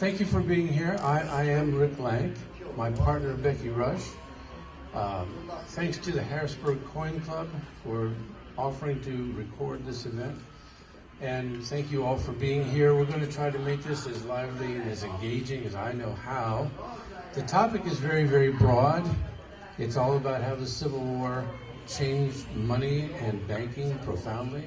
thank you for being here. I am Rick Lank, my partner Becky Rush. Thanks to the Harrisburg Coin Club for offering to record this event. And thank you all for being here. We're going to try to make this as lively and as engaging as I know how. The topic is very, very broad. It's all about how the Civil War changed money and banking profoundly.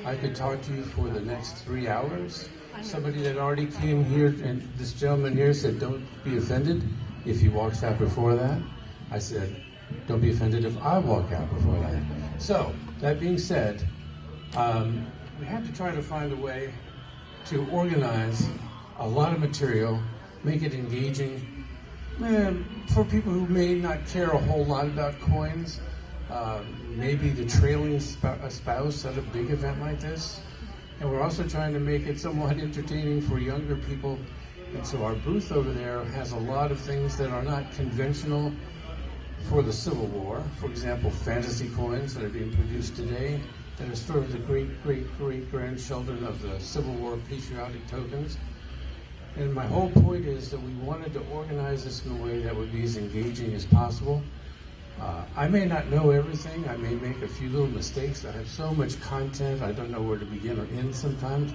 I could talk to you for the next 3 hours. Somebody that already came here, and this gentleman here said, don't be offended if he walks out before that. I said, don't be offended if I walk out before that. So, that being said, we have to try to find a way to organize a lot of material, make it engaging, for people who may not care a whole lot about coins, maybe the trailing spouse at a big event like this. And we're also trying to make it somewhat entertaining for younger people. And so our booth over there has a lot of things that are not conventional for the Civil War. For example, fantasy coins that are being produced today that are sort of the great-great-great-grandchildren of the Civil War patriotic tokens. And my whole point is that we wanted to organize this in a way that would be as engaging as possible. I may not know everything. I may make a few little mistakes. I have so much content, I don't know where to begin or end sometimes.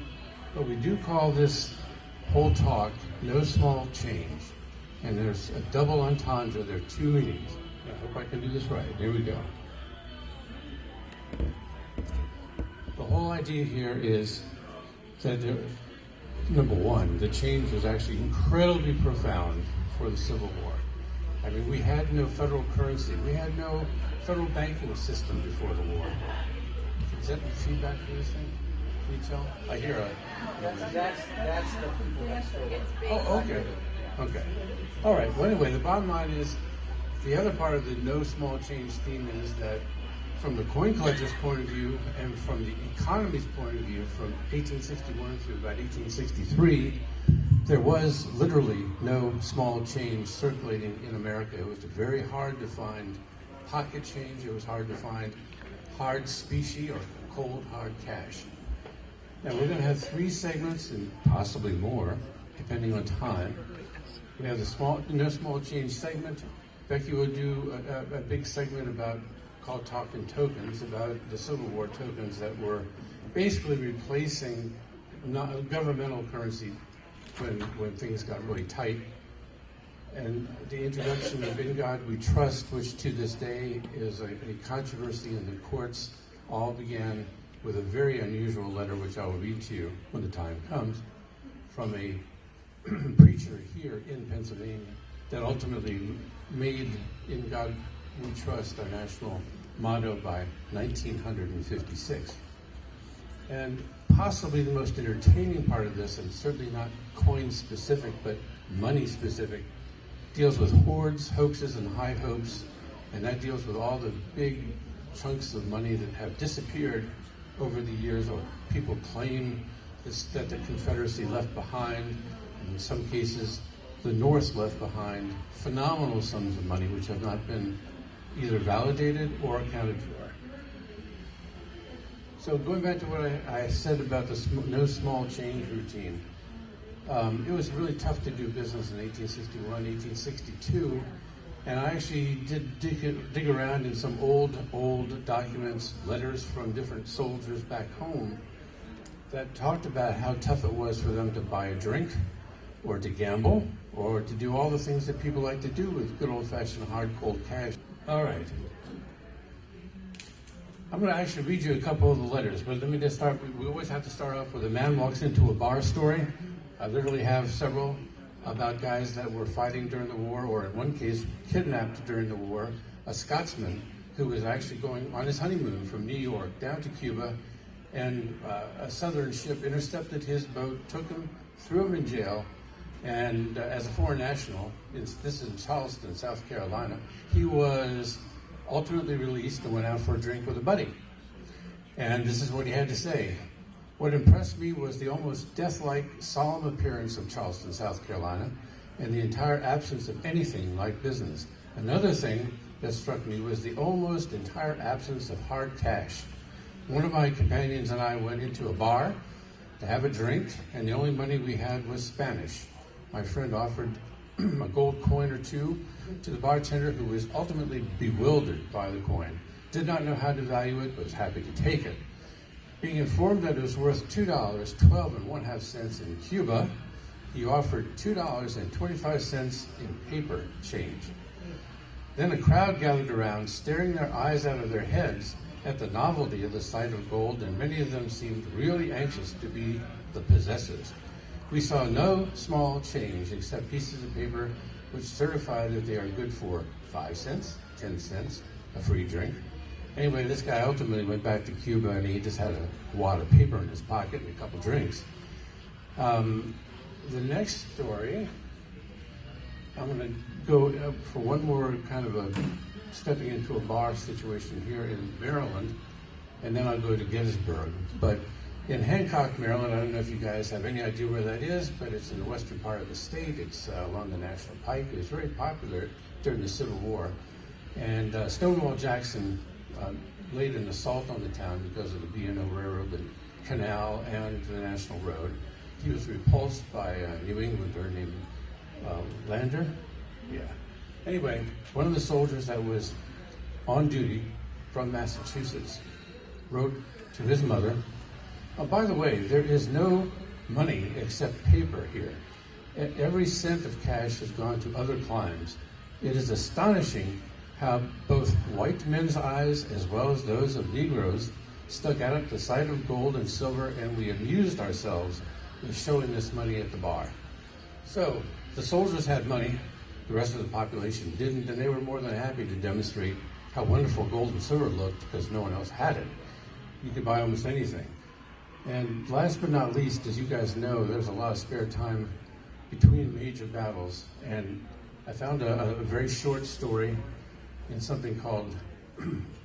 But we do call this whole talk No Small Change. And there's a double entendre. There are two meanings. I hope I can do this right. Here we go. The whole idea here is that, number one, the change was actually incredibly profound for the Civil War. I mean, we had no federal currency. We had no federal banking system before the war. Is that feedback for this thing? Can you tell? I hear a... That's the people next door. Oh, okay. Okay. All right. Well, anyway, the bottom line is, the other part of the no small change theme is that from the coin collector's point of view and from the economy's point of view, from 1861 through about 1863, there was literally no small change circulating in America. It was very hard to find pocket change. It was hard to find hard specie or cold hard cash. Now we're going to have 3 segments and possibly more, depending on time. We have the no small change segment. Becky will do a big segment called Talking Tokens, about the Civil War tokens that were basically replacing governmental currency when things got really tight. And the introduction of In God We Trust, which to this day is a controversy in the courts, all began with a very unusual letter, which I will read to you when the time comes, from a preacher here in Pennsylvania that ultimately made In God We Trust our national motto by 1956. And possibly the most entertaining part of this, and certainly not coin specific, but money specific, deals with hoards, hoaxes, and high hopes, and that deals with all the big chunks of money that have disappeared over the years, or people claim that the Confederacy left behind, and in some cases the North left behind phenomenal sums of money which have not been either validated or accounted for. So going back to what I said about the no small change routine, it was really tough to do business in 1861, 1862, and I actually did dig around in some old documents, letters from different soldiers back home that talked about how tough it was for them to buy a drink, or to gamble, or to do all the things that people like to do with good old-fashioned hard, cold cash. All right. I'm going to actually read you a couple of the letters, but let me just start. We always have to start off with a man walks into a bar story. I literally have several about guys that were fighting during the war, or in one case, kidnapped during the war. A Scotsman who was actually going on his honeymoon from New York down to Cuba, and a southern ship intercepted his boat, took him, threw him in jail, and as a foreign national, this is in Charleston, South Carolina, he was ultimately released and went out for a drink with a buddy. And this is what he had to say. What impressed me was the almost death-like solemn appearance of Charleston, South Carolina, and the entire absence of anything like business. Another thing that struck me was the almost entire absence of hard cash. One of my companions and I went into a bar to have a drink, and the only money we had was Spanish. my friend offered a gold coin or two to the bartender, who was ultimately bewildered by the coin, did not know how to value it, but was happy to take it. Being informed that it was worth $2.12 in Cuba, he offered $2.25 in paper change. Then a crowd gathered around, staring their eyes out of their heads at the novelty of the sight of gold, and many of them seemed really anxious to be the possessors. We saw no small change except pieces of paper which certified that they are good for 5 cents, 10 cents, a free drink. Anyway, this guy ultimately went back to Cuba, and he just had a wad of paper in his pocket and a couple drinks. The next story, I'm going to go for one more kind of a stepping into a bar situation here in Maryland, and then I'll go to Gettysburg. But in Hancock, Maryland, I don't know if you guys have any idea where that is, but it's in the western part of the state. It's along the National Pike. It was very popular during the Civil War. And Stonewall Jackson laid an assault on the town because of the B&O Railroad, the canal, and the National Road. He was repulsed by a New Englander named Lander. Yeah. Anyway, one of the soldiers that was on duty from Massachusetts wrote to his mother, "Oh, by the way, there is no money except paper here. Every cent of cash has gone to other climes. It is astonishing how both white men's eyes as well as those of Negroes stuck out at the sight of gold and silver, and we amused ourselves with showing this money at the bar." So the soldiers had money, the rest of the population didn't, and they were more than happy to demonstrate how wonderful gold and silver looked because no one else had it. You could buy almost anything. And last but not least, as you guys know, there's a lot of spare time between major battles, and I found a very short story in something called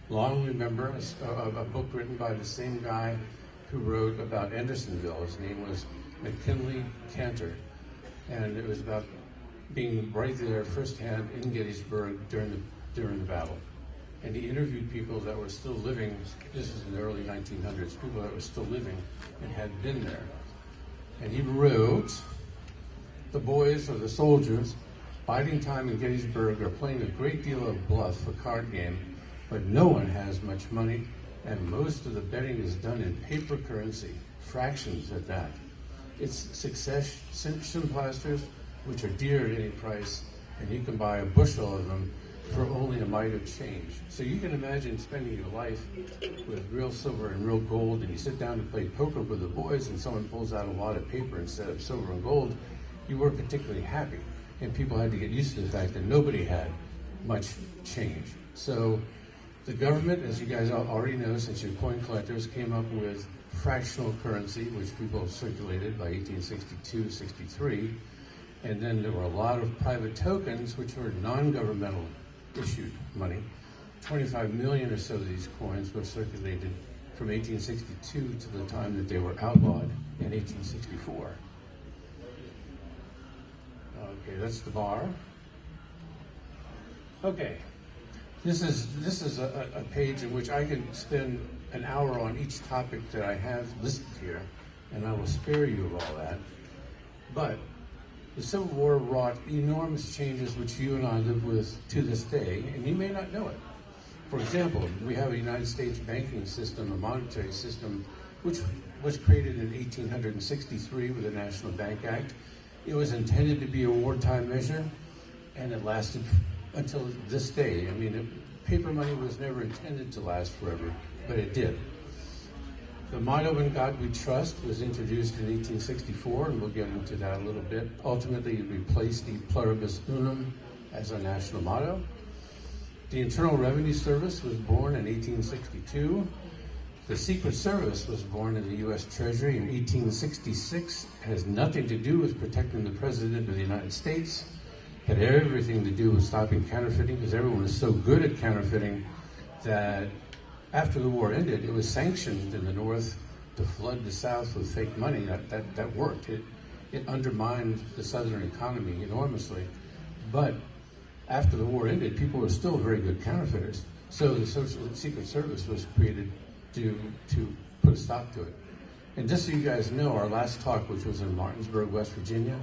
Long Remember, a book written by the same guy who wrote about Andersonville. His name was McKinley Cantor, and it was about being right there firsthand in Gettysburg during the battle. And he interviewed people that were still living. This was in the early 1900s, people that were still living and had been there. And he wrote, "The boys, or the soldiers, biding time in Gettysburg are playing a great deal of bluff, a card game, but no one has much money, and most of the betting is done in paper currency, fractions at that. It's succession plasters, which are dear at any price, and you can buy a bushel of them for only a mite of change." So you can imagine spending your life with real silver and real gold, and you sit down to play poker with the boys, and someone pulls out a wad of paper instead of silver and gold. You weren't particularly happy, and people had to get used to the fact that nobody had much change. So the government, as you guys already know, since you're coin collectors, came up with fractional currency, which people circulated by 1862, 63. And then there were a lot of private tokens, which were non-governmental issued money. 25 million or so of these coins were circulated from 1862 to the time that they were outlawed in 1864. Okay, that's the bar. Okay, this is a page in which I can spend an hour on each topic that I have listed here, and I will spare you of all that. But the Civil War wrought enormous changes which you and I live with to this day, and you may not know it. For example, we have a United States banking system, a monetary system, which was created in 1863 with the National Bank Act. It was intended to be a wartime measure, and it lasted until this day. I mean, paper money was never intended to last forever, but it did. The motto, "In God We Trust," was introduced in 1864, and we'll get into that a little bit. Ultimately, it replaced the Pluribus Unum as a national motto. The Internal Revenue Service was born in 1862. The Secret Service was born in the U.S. Treasury in 1866. It has nothing to do with protecting the President of the United States. It had everything to do with stopping counterfeiting, because everyone was so good at counterfeiting that after the war ended, it was sanctioned in the North to flood the South with fake money. That worked. It undermined the Southern economy enormously. But after the war ended, people were still very good counterfeiters. So the Secret Service was created to put a stop to it. And just so you guys know, our last talk, which was in Martinsburg, West Virginia,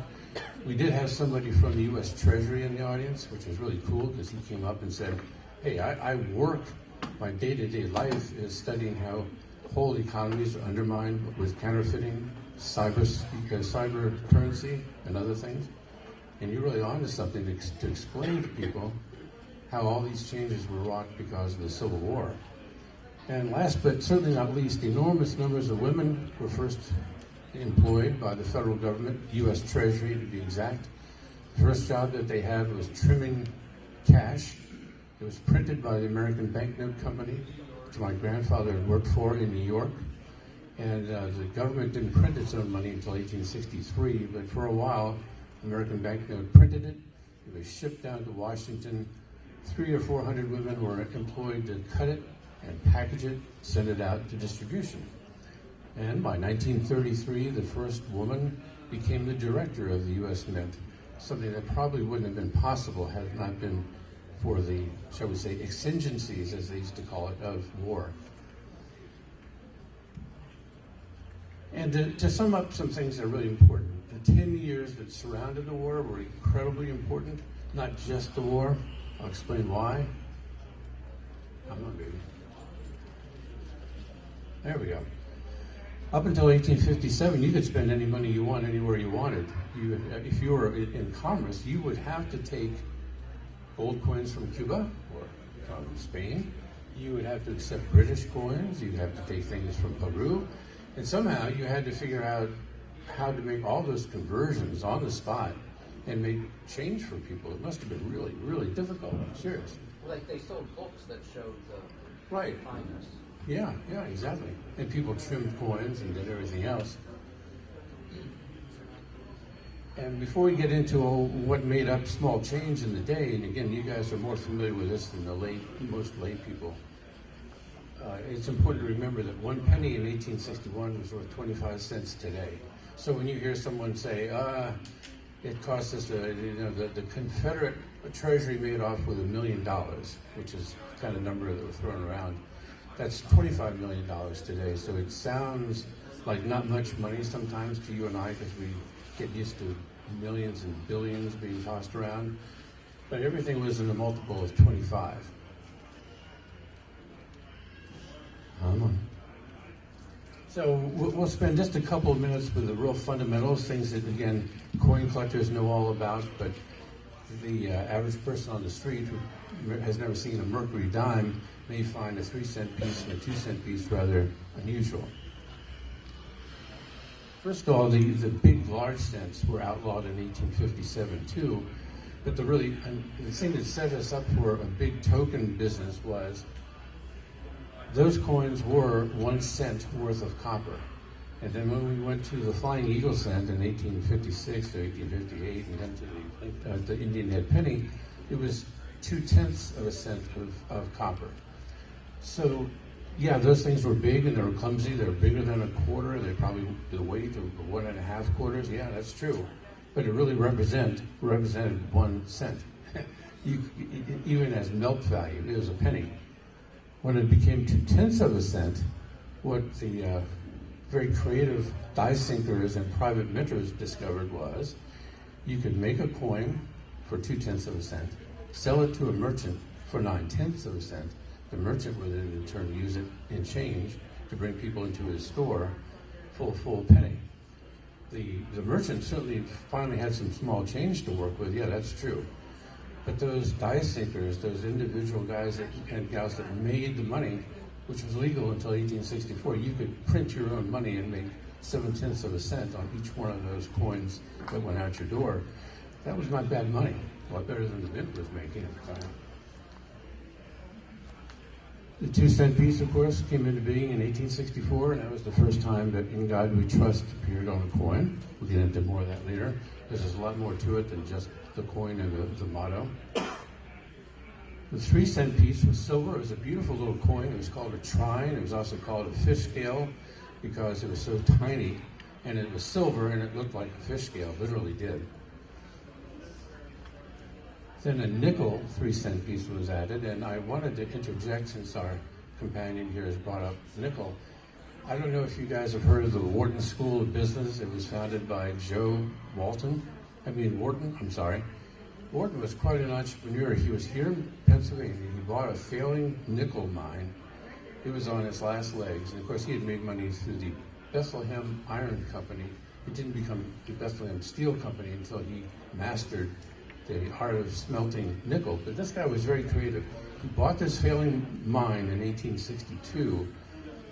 We did have somebody from the U.S. Treasury in the audience, which was really cool because he came up and said, hey, I work, my day-to-day life is studying how whole economies are undermined with counterfeiting, cyber currency, and other things. And you're really onto something to explain to people how all these changes were wrought because of the Civil War. And last but certainly not least, enormous numbers of women were first employed by the federal government, U.S. Treasury to be exact. The first job that they had was trimming cash. It was printed by the American Banknote Company, which my grandfather had worked for in New York. And the government didn't print its own money until 1863, but for a while, American Banknote printed it. It was shipped down to Washington. 300 or 400 women were employed to cut it and package it, send it out to distribution. And by 1933, the first woman became the director of the U.S. Mint, something that probably wouldn't have been possible had it not been for the, shall we say, exigencies, as they used to call it, of war. And to sum up some things that are really important, the 10 years that surrounded the war were incredibly important, not just the war. I'll explain why. Come on, baby. There we go. Up until 1857, you could spend any money you want anywhere you wanted. If you were in commerce, you would have to take gold coins from Cuba or from Spain. You would have to accept British coins. You'd have to take things from Peru. And somehow you had to figure out how to make all those conversions on the spot and make change for people. It must have been really, really difficult. I'm serious. Like they sold books that showed the right. fineness. Yeah, exactly. And people trimmed coins and did everything else. And before we get into what made up small change in the day, and again, you guys are more familiar with this than most lay people, it's important to remember that 1 penny in 1861 was worth 25 cents today. So when you hear someone say, it cost us, the Confederate Treasury made off with $1 million, which is the kind of number that was thrown around, that's $25 million today. So it sounds like not much money sometimes to you and I because we get used to millions and billions being tossed around. But everything was in a multiple of 25. So we'll spend just a couple of minutes with the real fundamentals, things that, again, coin collectors know all about, but the average person on the street who has never seen a mercury dime may find a 3-cent piece and a 2-cent piece rather unusual. First of all, the big, large cents were outlawed in 1857 too, but the thing that set us up for a big token business was those coins were 1 cent worth of copper. And then when we went to the Flying Eagle cent in 1856 to 1858 and then to the Indian head penny, it was 0.2 of a cent of copper. So, yeah, those things were big and they were clumsy. They were bigger than a quarter. They probably the weight of 1.5 quarters. Yeah, that's true. But it really represented 1 cent. Even as melt value, it was a penny. When it became 0.2 of a cent, what the very creative die sinkers and private minters discovered was you could make a coin for 0.2 of a cent, sell it to a merchant for 0.9 of a cent. The merchant would then in turn use it in change to bring people into his store for a full penny. The merchant certainly finally had some small change to work with, yeah, that's true. But those die sinkers, those individual guys and gals that made the money, which was legal until 1864, you could print your own money and make 0.7 of a cent on each one of those coins that went out your door. That was not bad money, a lot better than the mint was making at the time. The 2-cent piece, of course, came into being in 1864, and that was the first time that "In God We Trust" appeared on a coin. We'll get into more of that later. There's a lot more to it than just the coin and the motto. The 3-cent piece was silver. It was a beautiful little coin. It was called a trine. It was also called a fish scale because it was so tiny, and it was silver, and it looked like a fish scale, literally did. Then a nickel 3-cent piece was added, and I wanted to interject since our companion here has brought up nickel. I don't know if you guys have heard of the Wharton School of Business. It was founded by Joe Walton. Wharton, I'm sorry. Wharton was quite an entrepreneur. He was here in Pennsylvania. He bought a failing nickel mine. It was on its last legs. And of course, he had made money through the Bethlehem Iron Company. It didn't become the Bethlehem Steel Company until he mastered the art of smelting nickel. But this guy was very creative. He bought this failing mine in 1862.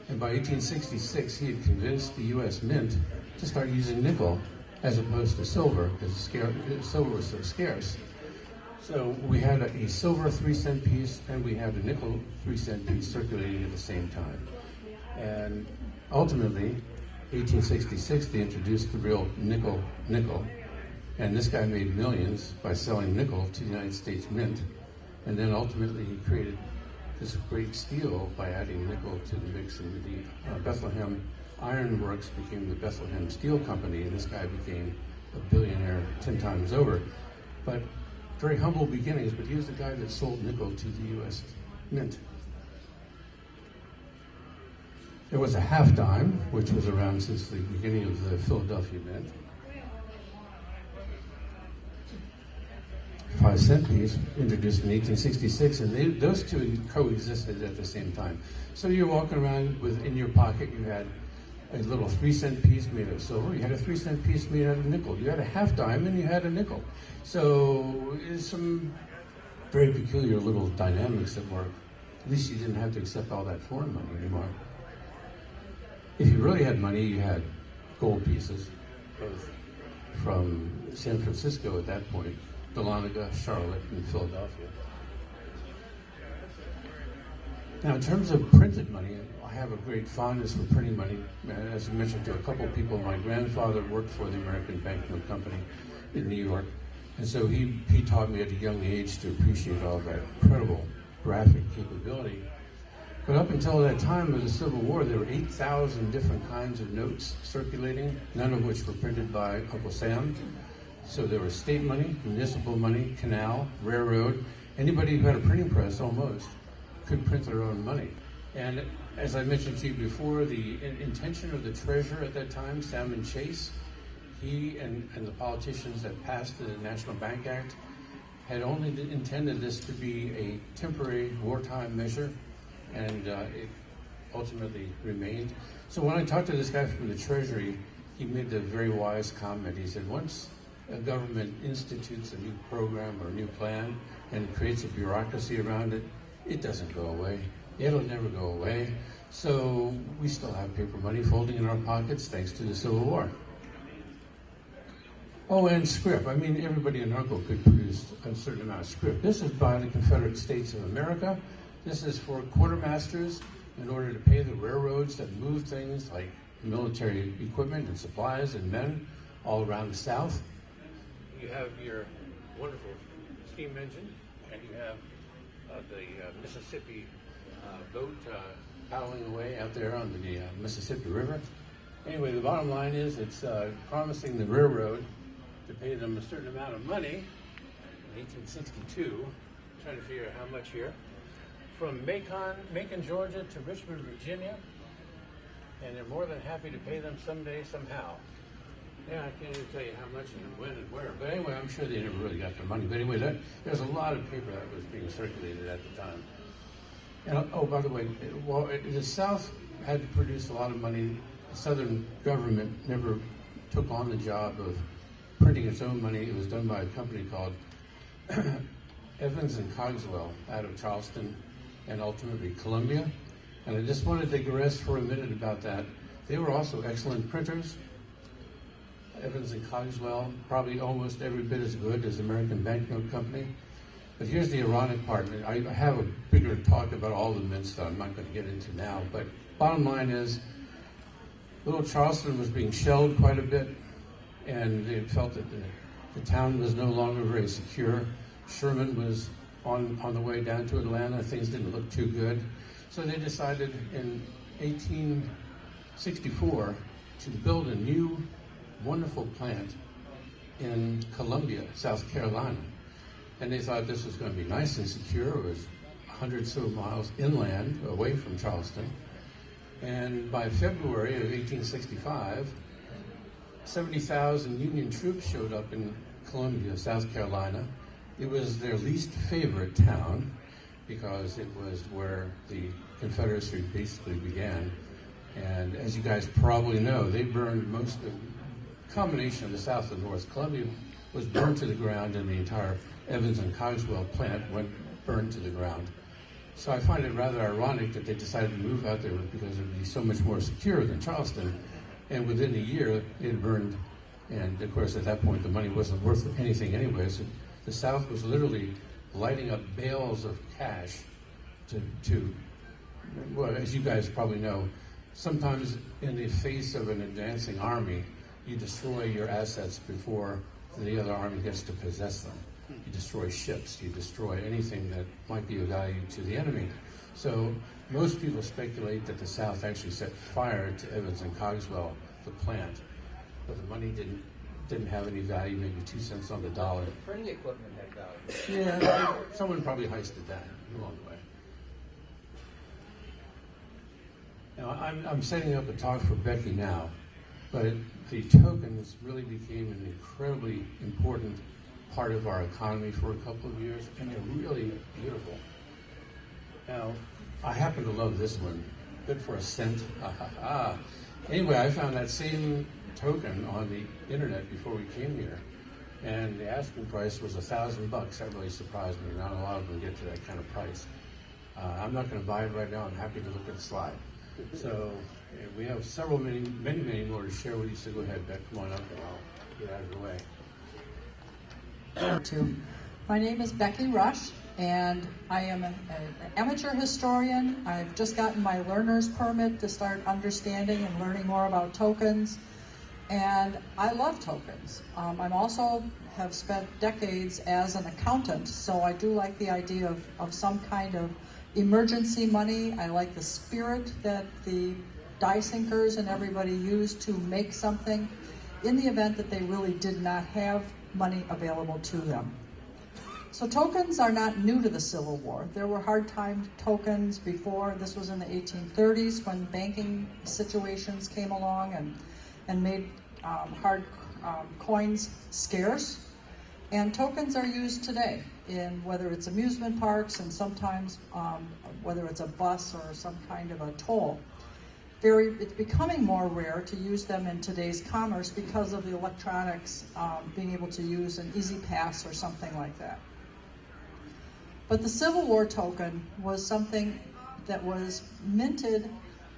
And by 1866, he had convinced the U.S. Mint to start using nickel as opposed to silver, because silver was so scarce. So we had a silver 3-cent piece, and we had a nickel 3-cent piece circulating at the same time. And ultimately, 1866, they introduced the real nickel, and this guy made millions by selling nickel to the United States Mint. And then ultimately, he created this great steel by adding nickel to the mix, and the Bethlehem Iron Works became the Bethlehem Steel Company, and this guy became a billionaire 10 times over. But very humble beginnings, but he was the guy that sold nickel to the U.S. Mint. There was a half dime, which was around since the beginning of the Philadelphia Mint. 5-cent piece introduced in 1866, and those two coexisted at the same time. So you're walking around in your pocket, you had a little 3-cent piece made of silver, you had a 3-cent piece made out of nickel, you had a half dime, and you had a nickel. So there's some very peculiar little dynamics that work. At least you didn't have to accept all that foreign money anymore. If you really had money, you had gold pieces, both from San Francisco at that point, Dahlonega, Charlotte, and Philadelphia. Now, in terms of printed money, I have a great fondness for printing money. As I mentioned to a couple of people, my grandfather worked for the American Banknote Company in New York, and so he taught me at a young age to appreciate all that incredible graphic capability. But up until that time of the Civil War, there were 8,000 different kinds of notes circulating, none of which were printed by Uncle Sam. So there was state money, municipal money, canal, railroad. Anybody who had a printing press almost could print their own money. And as I mentioned to you before, the intention of the treasurer at that time, Salmon Chase, he and the politicians that passed the National Bank Act had only intended this to be a temporary wartime measure, and it ultimately remained. So when I talked to this guy from the Treasury, he made the very wise comment. He said, once a government institutes a new program or a new plan and creates a bureaucracy around it, it doesn't go away. It'll never go away. So we still have paper money folding in our pockets thanks to the Civil War. Oh, and scrip. I mean, everybody in Uncle could produce a certain amount of scrip. This is by the Confederate States of America. This is for quartermasters in order to pay the railroads that move things like military equipment and supplies and men all around the South. You have your wonderful steam engine, and you have the Mississippi boat paddling away out there on the Mississippi River. Anyway, the bottom line is it's promising the railroad to pay them a certain amount of money in 1862. I'm trying to figure out how much here. From Macon, Georgia to Richmond, Virginia, and they're more than happy to pay them someday, somehow. Yeah, I can't even tell you how much and when and where. But anyway, I'm sure they never really got their money. But anyway, there's a lot of paper that was being circulated at the time. And oh, by the way, while the South had to produce a lot of money, the Southern government never took on the job of printing its own money. It was done by a company called Evans and Cogswell out of Charleston and ultimately Columbia. And I just wanted to digress for a minute about that. They were also excellent printers. Evans and Cogswell, probably almost every bit as good as American Banknote Company. But here's the ironic part. I have a bigger talk about all the mints that I'm not going to get into now. But bottom line is, little Charleston was being shelled quite a bit, and they felt that the town was no longer very secure. Sherman was on the way down to Atlanta. Things didn't look too good. So they decided in 1864 to build a new wonderful plant in Columbia, South Carolina. And they thought this was going to be nice and secure. It was 100 so miles inland away from Charleston. And by February of 1865, 70,000 Union troops showed up in Columbia, South Carolina. It was their least favorite town because it was where the Confederacy basically began. And as you guys probably know, they burned most of the combination of the South and North. Columbia was burned to the ground, and the entire Evans and Cogswell plant went burned to the ground. So I find it rather ironic that they decided to move out there because it would be so much more secure than Charleston. And within a year, it burned. And of course, at that point, the money wasn't worth anything anyway. So the South was literally lighting up bales of cash to well, as you guys probably know, sometimes in the face of an advancing army, you destroy your assets before the other army gets to possess them. You destroy ships, you destroy anything that might be of value to the enemy. So most people speculate that the South actually set fire to Evans and Cogswell, the plant, but the money didn't have any value, maybe 2 cents on the dollar. The printing equipment had value. Yeah, someone probably heisted that along the way. Now, I'm setting up a talk for Becky now, but the tokens really became an incredibly important part of our economy for a couple of years, and they're really beautiful. Now, I happen to love this one. Good for a cent. Anyway, I found that same token on the internet before we came here, and the asking price was $1,000. That really surprised me. Not a lot of them get to that kind of price. I'm not going to buy it right now. I'm happy to look at the slide. So we have many more to share with you. So go ahead, Beck. Come on up, and I'll get out of the way. My name is Becky Rush, and I am an amateur historian. I've just gotten my learner's permit to start understanding and learning more about tokens, and I love tokens. I'm also have spent decades as an accountant, so I do like the idea of some kind of emergency money. I like the spirit that the die sinkers and everybody used to make something in the event that they really did not have money available to them. So tokens are not new to the Civil War. There were hard time tokens before. This was in the 1830s when banking situations came along and made hard coins scarce. And tokens are used today in whether it's amusement parks and sometimes whether it's a bus or some kind of a toll. It's becoming more rare to use them in today's commerce because of the electronics being able to use an Easy Pass or something like that. But the Civil War token was something that was minted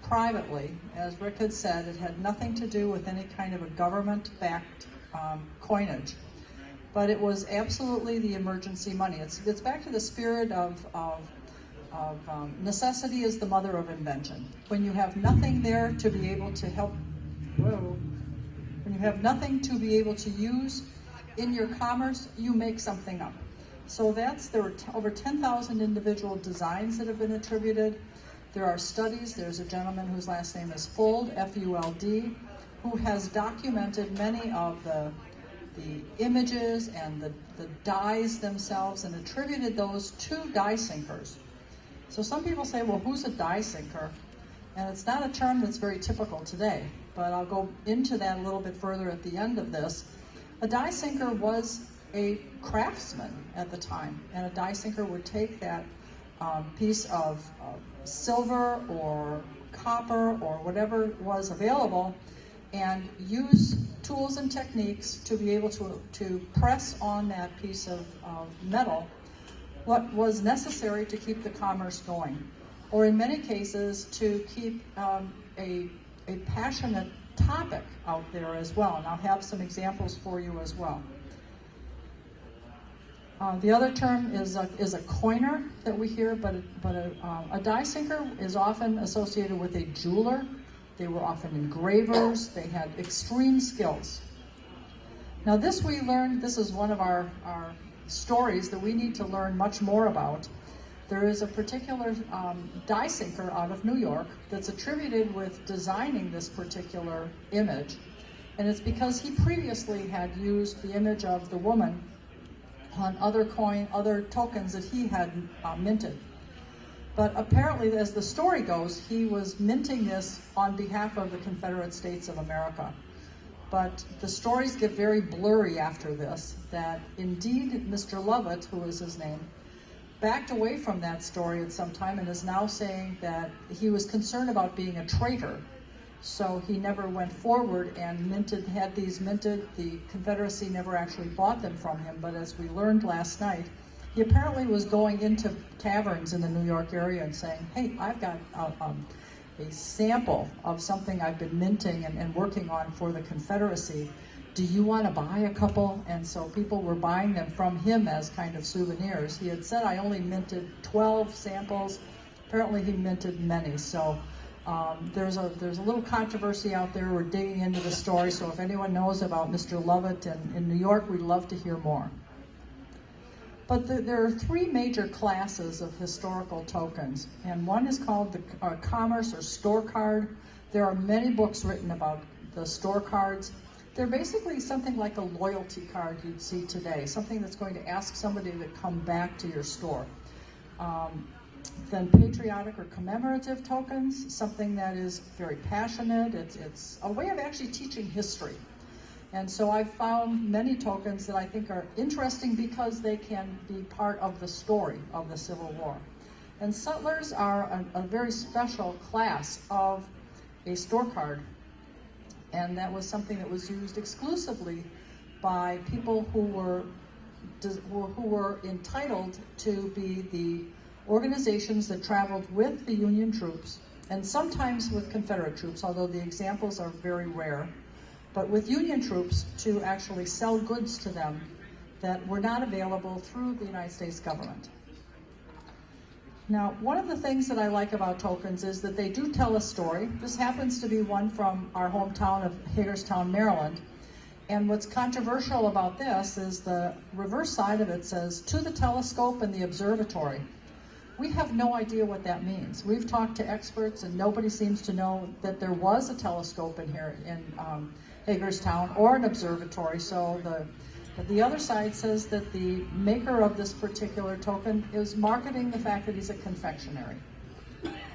privately. As Rick had said, it had nothing to do with any kind of a government-backed coinage. But it was absolutely the emergency money. It's back to the spirit of necessity is the mother of invention. When you have nothing there to be able to help, when you have nothing to be able to use in your commerce, you make something up. So there were over 10,000 individual designs that have been attributed. There are studies. There's a gentleman whose last name is Fuld, F-U-L-D, who has documented many of the images and the dies themselves and attributed those to die sinkers. So some people say, well, who's a die sinker? And it's not a term that's very typical today, but I'll go into that a little bit further at the end of this. A die sinker was a craftsman at the time, and a die sinker would take that piece of silver or copper or whatever was available and use tools and techniques to be able to press on that piece of metal what was necessary to keep the commerce going, or in many cases to keep a passionate topic out there as well. And I'll have some examples for you as well. The other term is a coiner that we hear, but a die sinker is often associated with a jeweler. They were often engravers. They had extreme skills. Now this we learned, this is one of our stories that we need to learn much more about. There is a particular die sinker out of New York that's attributed with designing this particular image. And it's because he previously had used the image of the woman on other tokens that he had minted. But apparently, as the story goes, he was minting this on behalf of the Confederate States of America. But the stories get very blurry after this, that indeed Mr. Lovett, who is his name, backed away from that story at some time and is now saying that he was concerned about being a traitor. So he never went forward and had these minted. The Confederacy never actually bought them from him, but as we learned last night, he apparently was going into taverns in the New York area and saying, hey, I've got a sample of something I've been minting and working on for the Confederacy. Do you want to buy a couple? And so people were buying them from him as kind of souvenirs. He had said, I only minted 12 samples. Apparently he minted many. So there's a little controversy out there. We're digging into the story. So if anyone knows about Mr. Lovett in New York, we'd love to hear more. But there are three major classes of historical tokens, and one is called the commerce or store card. There are many books written about the store cards. They're basically something like a loyalty card you'd see today, something that's going to ask somebody to come back to your store. Then patriotic or commemorative tokens, something that is very passionate. It's a way of actually teaching history. And so I've found many tokens that I think are interesting because they can be part of the story of the Civil War. And sutlers are a very special class of a store card. And that was something that was used exclusively by people who were entitled to be the organizations that traveled with the Union troops, and sometimes with Confederate troops, although the examples are very rare, but with Union troops to actually sell goods to them that were not available through the United States government. Now, one of the things that I like about tokens is that they do tell a story. This happens to be one from our hometown of Hagerstown, Maryland. And what's controversial about this is the reverse side of it says, to the telescope and the observatory. We have no idea what that means. We've talked to experts and nobody seems to know that there was a telescope in here in Hagerstown or an observatory. So the other side says that the maker of this particular token is marketing the fact that he's a confectionery.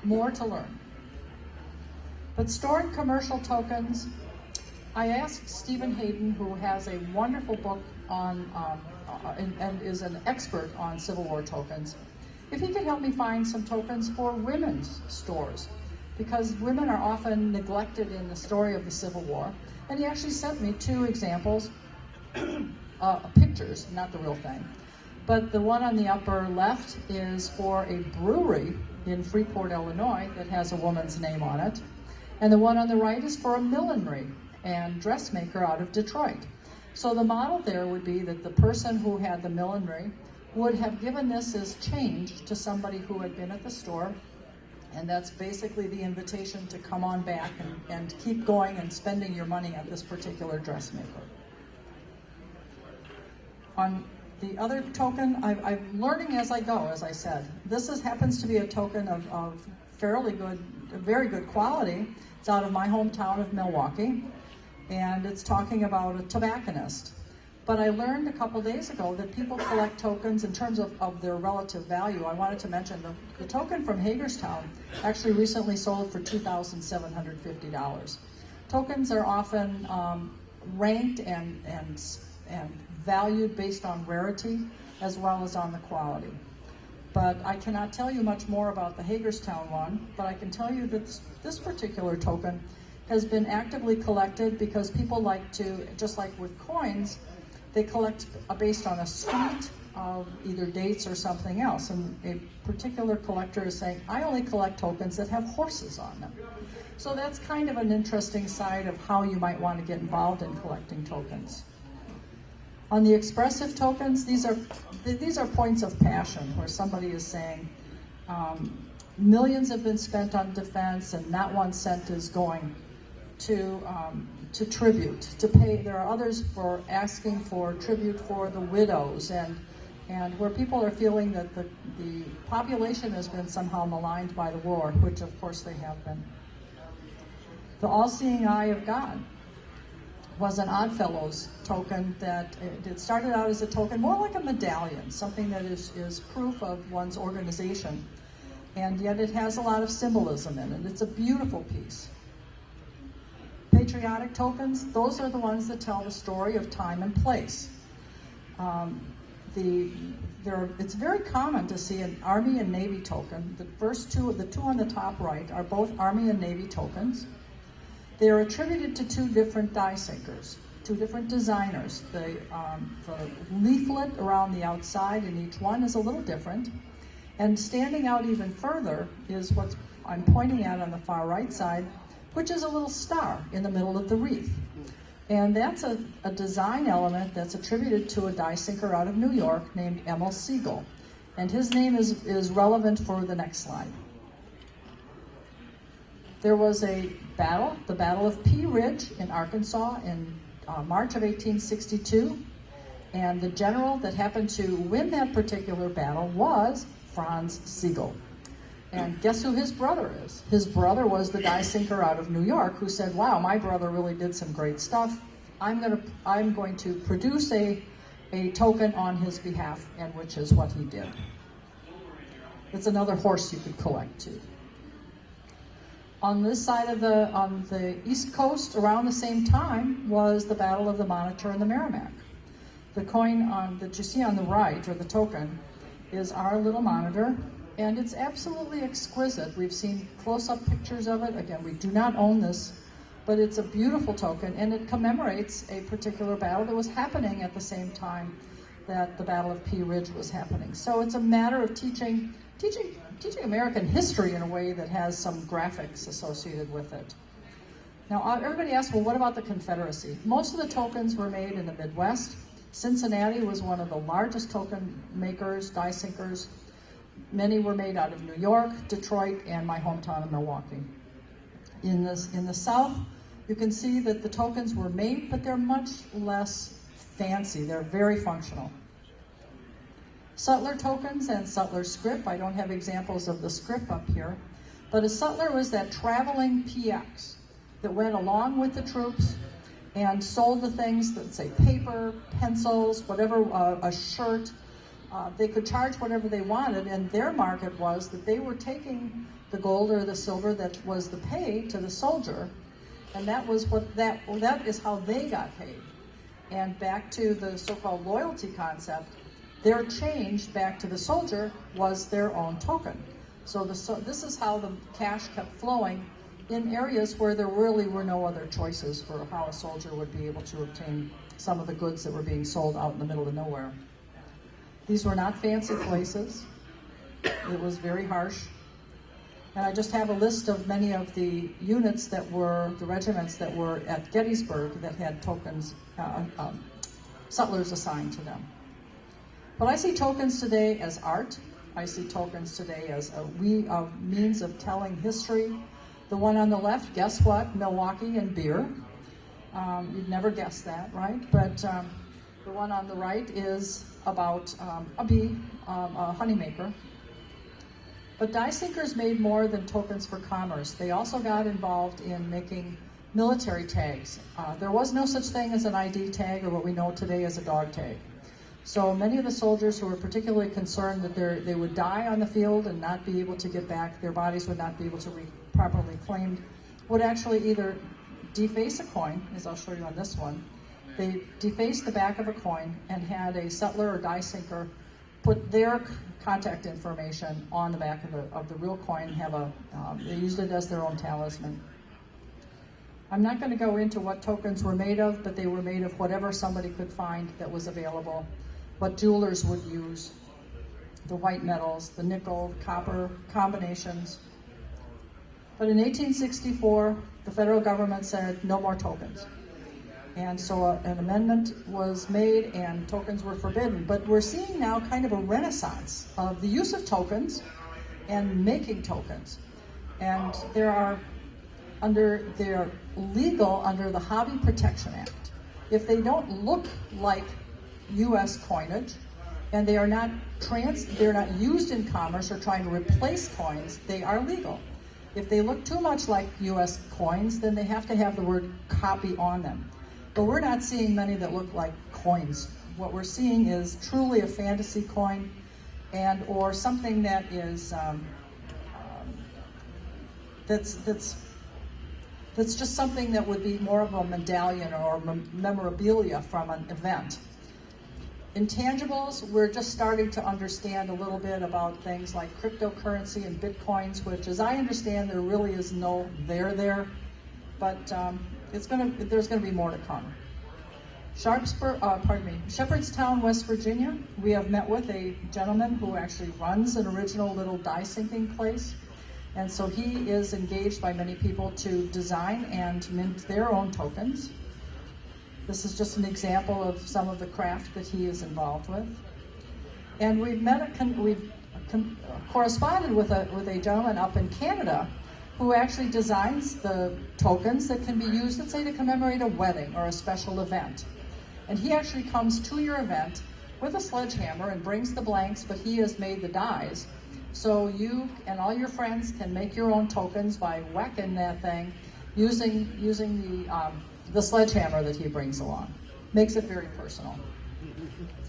More to learn. But storing commercial tokens, I asked Stephen Hayden, who has a wonderful book on and is an expert on Civil War tokens, if he could help me find some tokens for women's stores, because women are often neglected in the story of the Civil War. And he actually sent me two examples, pictures, not the real thing. But the one on the upper left is for a brewery in Freeport, Illinois that has a woman's name on it. And the one on the right is for a millinery and dressmaker out of Detroit. So the model there would be that the person who had the millinery would have given this as change to somebody who had been at the store, and that's basically the invitation to come on back and keep going and spending your money at this particular dressmaker. On the other token, I'm learning as I go, as I said. This happens to be a token of fairly good, very good quality. It's out of my hometown of Milwaukee, and it's talking about a tobacconist. But I learned a couple days ago that people collect tokens in terms of their relative value. I wanted to mention the token from Hagerstown actually recently sold for $2,750. Tokens are often ranked and valued based on rarity as well as on the quality. But I cannot tell you much more about the Hagerstown one, but I can tell you that this particular token has been actively collected because people like to, just like with coins, they collect based on a suite of either dates or something else. And a particular collector is saying, I only collect tokens that have horses on them. So that's kind of an interesting side of how you might want to get involved in collecting tokens. On the expressive tokens, these are points of passion where somebody is saying, millions have been spent on defense and not 1 cent is going to tribute, to pay. There are others for asking for tribute for the widows and where people are feeling that the population has been somehow maligned by the war, which of course they have been. The all-seeing eye of God was an Oddfellows token that it started out as a token more like a medallion, something that is proof of one's organization, and yet it has a lot of symbolism in it. It's a beautiful piece. patriotic tokens, those are the ones that tell the story of time and place. It's very common to see an Army and Navy token. The two on the top right are both Army and Navy tokens. They are attributed to two different die sinkers, two different designers. The leaflet around the outside in each one is a little different. And standing out even further is what I'm pointing at on the far right side, which is a little star in the middle of the wreath. And that's a design element that's attributed to a die sinker out of New York named Emil Siegel. And his name is relevant for the next slide. There was a battle, the Battle of Pea Ridge in Arkansas in March of 1862. And the general that happened to win that particular battle was Franz Siegel. And guess who his brother is? His brother was the die sinker out of New York who said, wow, my brother really did some great stuff. I'm going to produce a token on his behalf, and which is what he did. It's another horse you could collect too. On this side on the East Coast around the same time was the Battle of the Monitor and the Merrimack. The coin that you see on the right, or the token, is our little monitor. And it's absolutely exquisite. We've seen close-up pictures of it. Again, we do not own this, but it's a beautiful token, and it commemorates a particular battle that was happening at the same time that the Battle of Pea Ridge was happening. So it's a matter of teaching American history in a way that has some graphics associated with it. Now, everybody asks, well, what about the Confederacy? Most of the tokens were made in the Midwest. Cincinnati was one of the largest token makers, die sinkers. Many were made out of New York, Detroit, and my hometown of Milwaukee. In the South, you can see that the tokens were made, but they're much less fancy. They're very functional. Sutler tokens and Sutler scrip. I don't have examples of the scrip up here, but a sutler was that traveling PX that went along with the troops and sold the things that, say, paper, pencils, whatever, a shirt. They could charge whatever they wanted, and their market was that they were taking the gold or the silver that was the pay to the soldier, and that is how they got paid. And back to the so-called loyalty concept, their change back to the soldier was their own token. So this is how the cash kept flowing in areas where there really were no other choices for how a soldier would be able to obtain some of the goods that were being sold out in the middle of nowhere. These were not fancy places. It was very harsh. And I just have a list of many of the units that were, the regiments that were at Gettysburg that had tokens, sutlers assigned to them. But I see tokens today as art. I see tokens today as a means of telling history. The one on the left, guess what? Milwaukee and beer. You'd never guess that, right? But the one on the right is about a bee, a honeymaker. But die sinkers made more than tokens for commerce. They also got involved in making military tags. There was no such thing as an ID tag, or what we know today as a dog tag. So many of the soldiers who were particularly concerned that they would die on the field and not be able to get back, their bodies would not be able to be properly claimed, would actually either deface a coin, as I'll show you on this one. They defaced the back of a coin and had a sutler or die sinker put their contact information on the back of the real coin. They used it as their own talisman. I'm not going to go into what tokens were made of, but they were made of whatever somebody could find that was available, what jewelers would use, the white metals, the nickel, copper combinations. But in 1864, the federal government said no more tokens. And so an amendment was made and tokens were forbidden. But we're seeing now kind of a renaissance of the use of tokens and making tokens. And they're legal under the Hobby Protection Act. If they don't look like U.S. coinage and they're not used in commerce or trying to replace coins, they are legal. If they look too much like U.S. coins, then they have to have the word copy on them. But we're not seeing many that look like coins. What we're seeing is truly a fantasy coin, or something that is that's It's just something that would be more of a medallion or memorabilia from an event. Intangibles, we're just starting to understand a little bit about things like cryptocurrency and bitcoins, which, as I understand, there really is no there, but there's going to be more to come. Shepherdstown, West Virginia, we have met with a gentleman who actually runs an original little die sinking place. And so he is engaged by many people to design and mint their own tokens. This is just an example of some of the craft that he is involved with. And we've corresponded with a gentleman up in Canada who actually designs the tokens that can be used, let's say, to commemorate a wedding or a special event. And he actually comes to your event with a sledgehammer and brings the blanks, but he has made the dies. So you and all your friends can make your own tokens by whacking that thing using the sledgehammer that he brings along. Makes it very personal.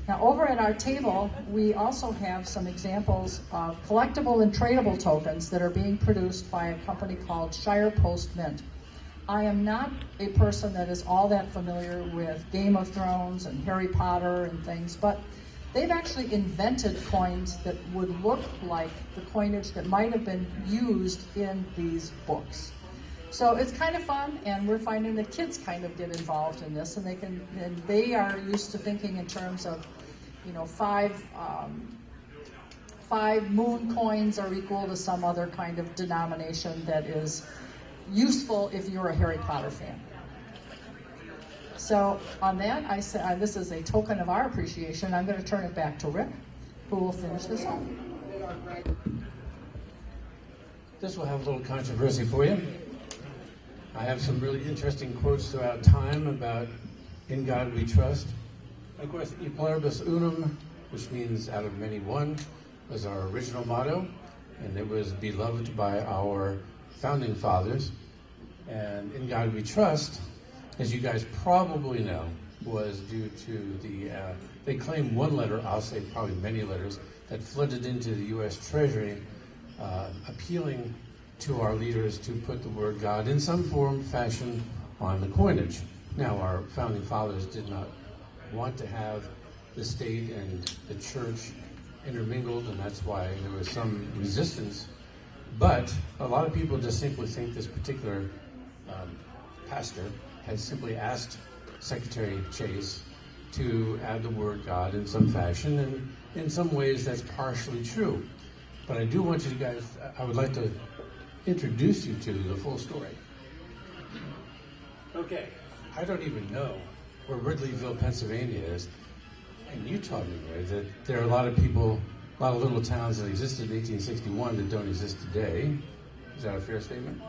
Now over at our table, we also have some examples of collectible and tradable tokens that are being produced by a company called Shire Post Mint. I am not a person that is all that familiar with Game of Thrones and Harry Potter and things, but they've actually invented coins that would look like the coinage that might have been used in these books. So it's kind of fun, and we're finding that kids kind of get involved in this, and they are used to thinking in terms of, you know, five moon coins are equal to some other kind of denomination that is useful if you're a Harry Potter fan. So on that, I said this is a token of our appreciation. I'm going to turn it back to Rick, who will finish this up. This will have a little controversy for you. I have some really interesting quotes throughout time about "In God We Trust." Of course, "E pluribus unum," which means "out of many one," was our original motto, and it was beloved by our founding fathers. And "In God We Trust," as you guys probably know, was due to they claim one letter, I'll say probably many letters, that flooded into the U.S. Treasury, appealing to our leaders to put the word God in some form, fashion on the coinage. Now, our founding fathers did not want to have the state and the church intermingled, and that's why there was some resistance. But a lot of people just simply think this particular pastor had simply asked Secretary Chase to add the word God in some fashion, and in some ways that's partially true. But I do want you guys, I would like to introduce you to the full story. Okay, I don't even know where Ridleyville, Pennsylvania is, and you taught me, Ray, that there are a lot of people, a lot of little towns that existed in 1861 that don't exist today. Is that a fair statement?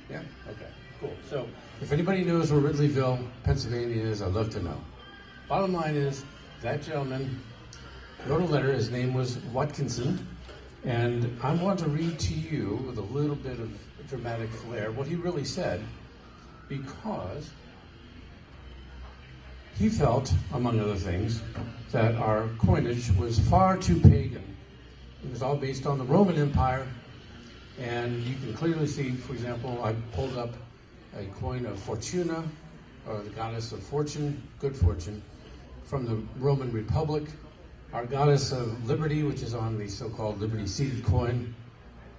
Yeah? Okay, cool. So if anybody knows where Ridleyville, Pennsylvania is, I'd love to know. Bottom line is, that gentleman wrote a letter. His name was Watkinson, and I want to read to you with a little bit of dramatic flair what he really said, because he felt, among other things, that our coinage was far too pagan. It was all based on the Roman Empire, and you can clearly see, for example, I pulled up a coin of Fortuna, or the goddess of fortune, good fortune, from the Roman Republic. Our goddess of liberty, which is on the so-called liberty-seated coin,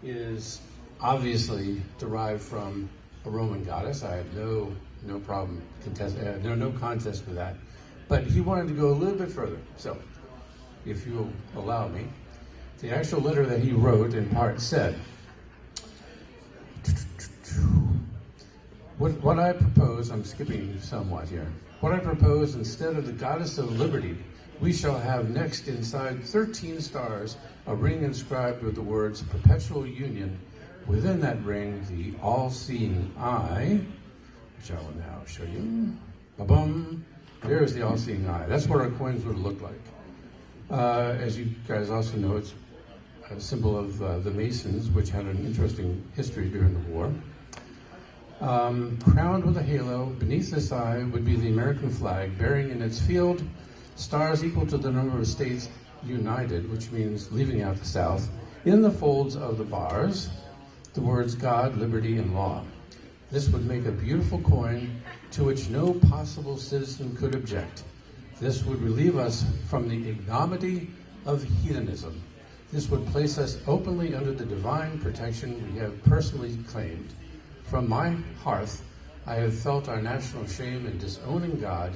is obviously derived from a Roman goddess. I have no problem no contest with that. But he wanted to go a little bit further. So, if you'll allow me, the actual letter that he wrote in part said, what I propose, I'm skipping somewhat here. What I propose, instead of the goddess of liberty, we shall have next inside 13 stars a ring inscribed with the words perpetual union. Within that ring, the all-seeing eye, which I will now show you. Ba-bum. There is the all-seeing eye. That's what our coins would look like. As you guys also know, it's a symbol of the Masons, which had an interesting history during the war. Crowned with a halo, beneath this eye would be the American flag, bearing in its field stars equal to the number of states united, which means leaving out the South. In the folds of the bars, the words God, liberty, and law. This would make a beautiful coin to which no possible citizen could object. This would relieve us from the ignominy of heathenism. This would place us openly under the divine protection we have personally claimed. From my hearth, I have felt our national shame in disowning God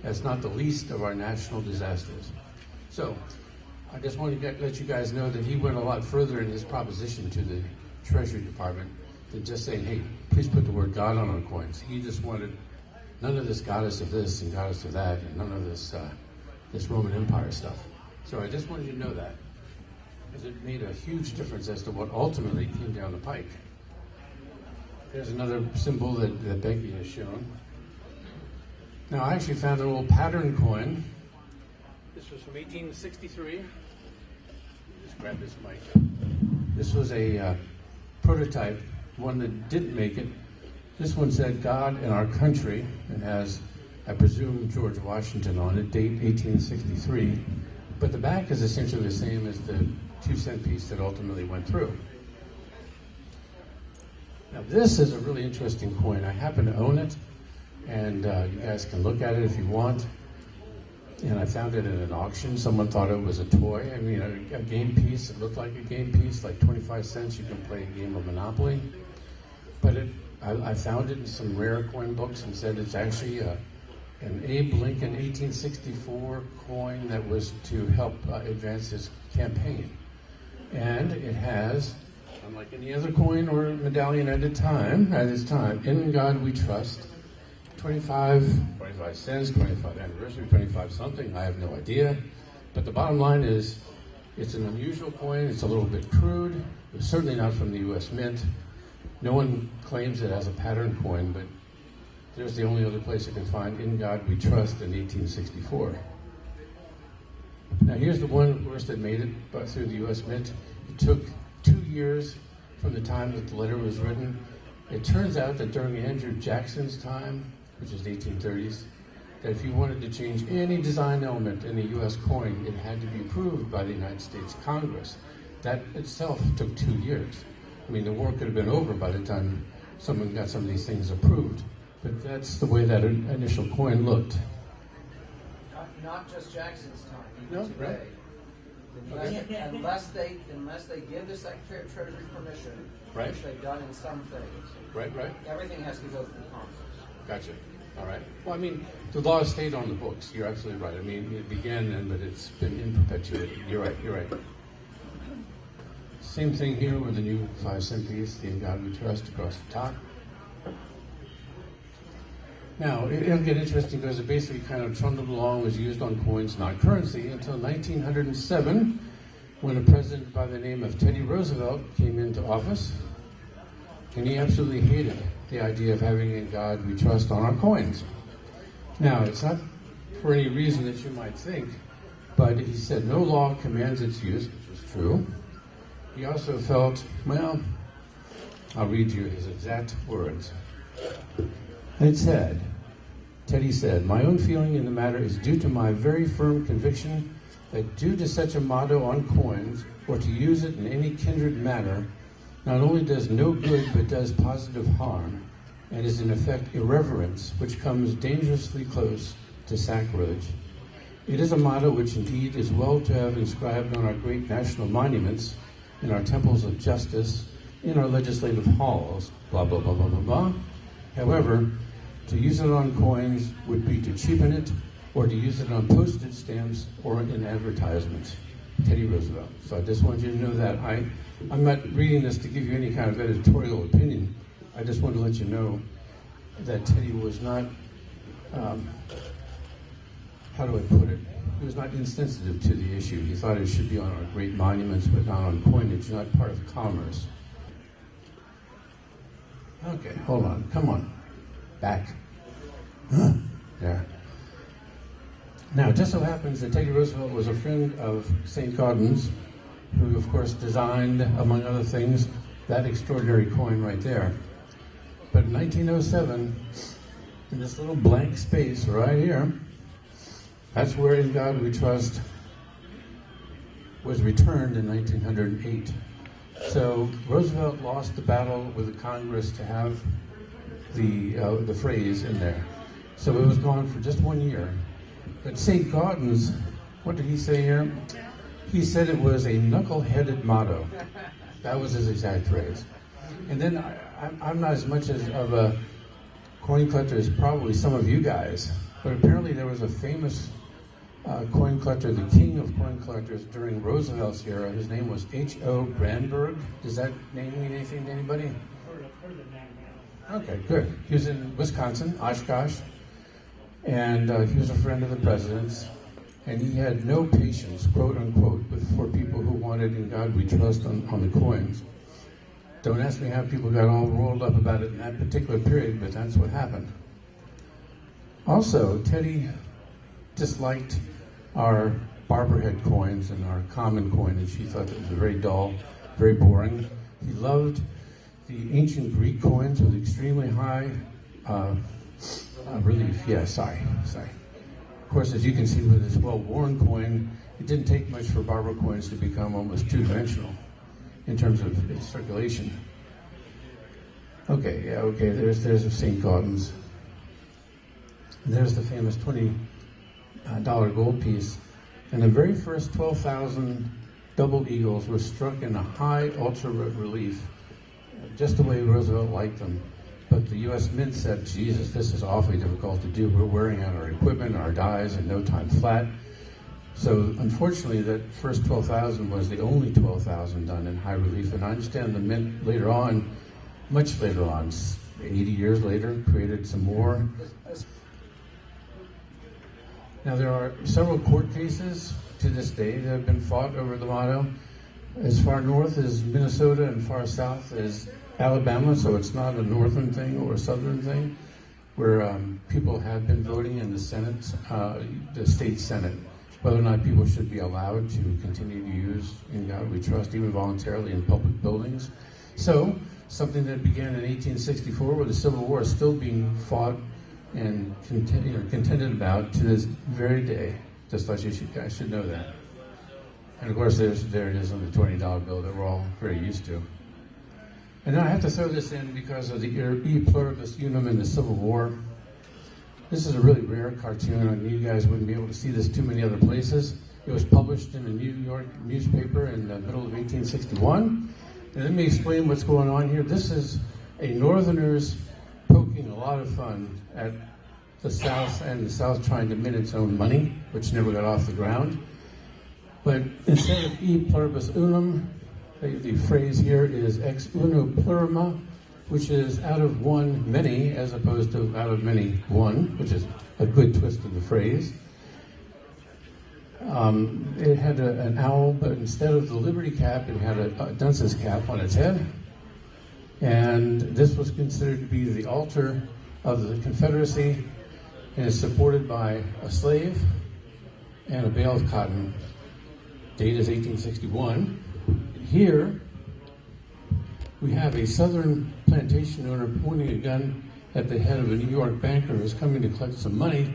as not the least of our national disasters. So, I just want to let you guys know that he went a lot further in his proposition to the Treasury Department than just saying, hey, please put the word God on our coins. He just wanted none of this goddess of this and goddess of that, and none of this this Roman Empire stuff. So I just wanted you to know that, because it made a huge difference as to what ultimately came down the pike. There's another symbol that Becky has shown. Now, I actually found an old pattern coin. This was from 1863. Just grab this mic. This was a prototype, one that didn't make it. This one said, God in our country. It has, I presume, George Washington on it, date 1863. But the back is essentially the same as the 2-cent piece that ultimately went through. Now, this is a really interesting coin. I happen to own it, and you guys can look at it if you want. And I found it at an auction. Someone thought it was a toy. I mean, a game piece. It looked like a game piece, like 25 cents. You can play a game of Monopoly. But I found it in some rare coin books and said it's actually an Abe Lincoln 1864 coin that was to help advance his campaign. And it has, unlike any other coin or medallion at its time, in God we trust. 25 cents, 25 anniversary, 25 something, I have no idea. But the bottom line is, it's an unusual coin, it's a little bit crude, it's certainly not from the US Mint. No one claims it as a pattern coin, but there's the only other place you can find In God We Trust in 1864. Now here's the one, of course, that made it through the US Mint. It took 2 years from the time that the letter was written. It turns out that during Andrew Jackson's time, which is the 1830s, that if you wanted to change any design element in a U.S. coin, it had to be approved by the United States Congress. That itself took 2 years. I mean, the war could have been over by the time someone got some of these things approved. But that's the way that initial coin looked. Not just Jackson's time, even No, today. right. Unless they give the Secretary of Treasury permission, Right. which they've done in some things, Right. everything has to go through Congress. Gotcha. All right. Well, I mean, the law stayed on the books. You're absolutely right. I mean, it began then, but it's been in perpetuity. You're right. Same thing here with the new 5-cent piece, the In God We Trust, across the top. Now, it'll get interesting because it basically kind of trundled along, was used on coins, not currency, until 1907, when a president by the name of Teddy Roosevelt came into office, and he absolutely hated the idea of having In God We Trust on our coins. Now, it's not for any reason that you might think, but he said no law commands its use, which is true. He also felt, well, I'll read you his exact words. It said, Teddy said, my own feeling in the matter is due to my very firm conviction that due to such a motto on coins, or to use it in any kindred manner, not only does no good but does positive harm, and is in effect irreverence, which comes dangerously close to sacrilege. It is a motto which indeed is well to have inscribed on our great national monuments, in our temples of justice, in our legislative halls, blah, blah, blah, blah, blah, blah. However, to use it on coins would be to cheapen it, or to use it on postage stamps or in advertisements. Teddy Roosevelt. So I just want you to know that. I'm not reading this to give you any kind of editorial opinion. I just want to let you know that Teddy was not, how do I put it? He was not insensitive to the issue. He thought it should be on our great monuments, but not on coinage, not part of commerce. Okay, hold on. Come on. Back. There. Now, it just so happens that Teddy Roosevelt was a friend of St. Gaudens, who, of course, designed, among other things, that extraordinary coin right there. But in 1907, in this little blank space right here, that's where In God We Trust was returned in 1908. So Roosevelt lost the battle with the Congress to have the phrase in there. So it was gone for just 1 year. But St. Gaudens, what did he say here? He said it was a knuckle-headed motto. That was his exact phrase. And then I'm not as much of a coin collector as probably some of you guys, but apparently there was a famous coin collector, the king of coin collectors during Roosevelt's era. His name was H.O. Granberg. Does that name mean anything to anybody? Okay, good. He was in Wisconsin, Oshkosh, and he was a friend of the president's, and he had no patience, quote unquote, for people who wanted "In God We Trust" on the coins. Don't ask me how people got all rolled up about it in that particular period, but that's what happened. Also, Teddy disliked our barberhead coins and our common coin, and she thought it was very dull, very boring. He loved the ancient Greek coins with extremely high relief. Yeah, sorry. Of course, as you can see with this well-worn coin, it didn't take much for barber coins to become almost two-dimensional in terms of its circulation. Okay, there's a St. Gaudens. And there's the famous $20 gold piece. And the very first 12,000 double eagles were struck in a high ultra relief, just the way Roosevelt liked them. But the U.S. Mint said, Jesus, this is awfully difficult to do. We're wearing out our equipment, our dies in no time flat. So unfortunately, that first 12,000 was the only 12,000 done in high relief. And I understand the Mint later on, much later on, 80 years later, created some more. Now there are several court cases to this day that have been fought over the motto. As far north as Minnesota and far south as Alabama, so it's not a northern thing or a southern thing, where people have been voting in the Senate, the state Senate, whether or not people should be allowed to continue to use "In God We Trust," even voluntarily in public buildings. So, something that began in 1864 with the Civil War is still being fought and contended about to this very day. Just like you guys should know that. And of course, there it is on the $20 bill that we're all very used to. And then I have to throw this in because of the E pluribus unum in the Civil War. This is a really rare cartoon, and you guys wouldn't be able to see this too many other places. It was published in a New York newspaper in the middle of 1861. And let me explain what's going on here. This is a Northerners poking a lot of fun at the South, and the South trying to mint its own money, which never got off the ground. But instead of E pluribus unum, the phrase here is ex uno plurima, which is out of one many, as opposed to out of many one, which is a good twist of the phrase. It had an owl, but instead of the Liberty cap, it had a dunce's cap on its head. And this was considered to be the altar of the Confederacy, and is supported by a slave and a bale of cotton. Date is 1861. Here, we have a Southern plantation owner pointing a gun at the head of a New York banker who's coming to collect some money.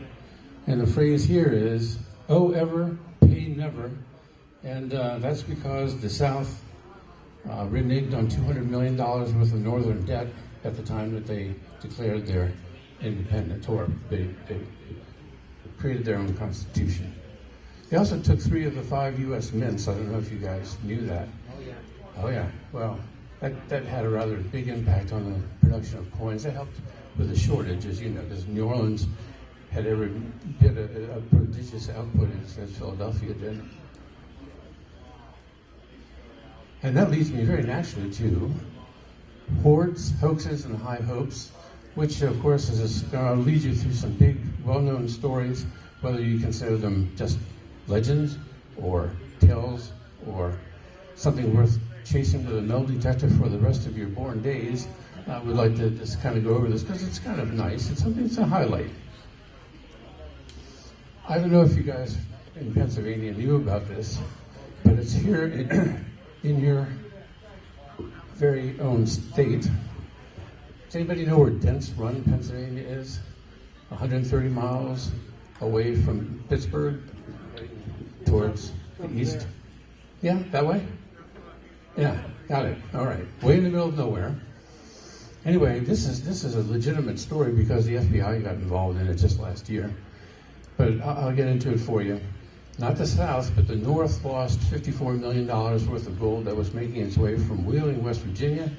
And the phrase here is, "Oh, ever, pay never." And that's because the South reneged on $200 million worth of Northern debt at the time that they declared their independence, or they created their own constitution. They also took 3 of the 5 U.S. mints. I don't know if you guys knew that. Oh yeah. Well, that had a rather big impact on the production of coins. It helped with the shortage, as you know, because New Orleans had every bit a prodigious output as Philadelphia did. And that leads me very naturally to hoards, hoaxes, and high hopes, which of course is going to lead you through some big, well-known stories, whether you consider them just legends or tales or something worth chasing with a metal detector for the rest of your born days. I would like to just kind of go over this because it's kind of nice. It's something to highlight. I don't know if you guys in Pennsylvania knew about this, but it's here in your very own state. Does anybody know where Dents Run, Pennsylvania is? 130 miles away from Pittsburgh, towards the east. Yeah, that way? Yeah, got it. All right. Way in the middle of nowhere. Anyway, this is a legitimate story because the FBI got involved in it just last year. But I'll get into it for you. Not the South, but the North lost $54 million worth of gold that was making its way from Wheeling, West Virginia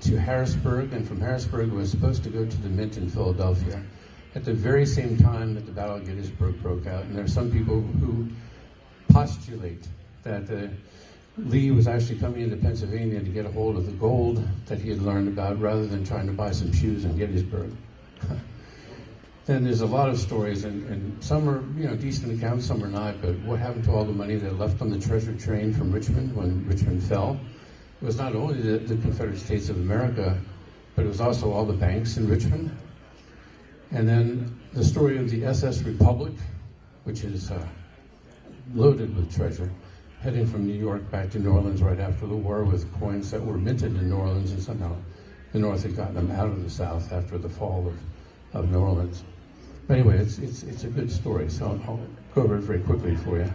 to Harrisburg, and from Harrisburg it was supposed to go to the Mint in Philadelphia at the very same time that the Battle of Gettysburg broke out. And there are some people who postulate that Lee was actually coming into Pennsylvania to get a hold of the gold that he had learned about rather than trying to buy some shoes in Gettysburg. Then there's a lot of stories, and some are, decent accounts, some are not, but what happened to all the money that left on the treasure train from Richmond when Richmond fell? It was not only the Confederate States of America, but it was also all the banks in Richmond. And then the story of the SS Republic, which is loaded with treasure, heading from New York back to New Orleans right after the war with coins that were minted in New Orleans, and somehow the North had gotten them out of the South after the fall of New Orleans. But anyway, it's a good story, so I'll go over it very quickly for you.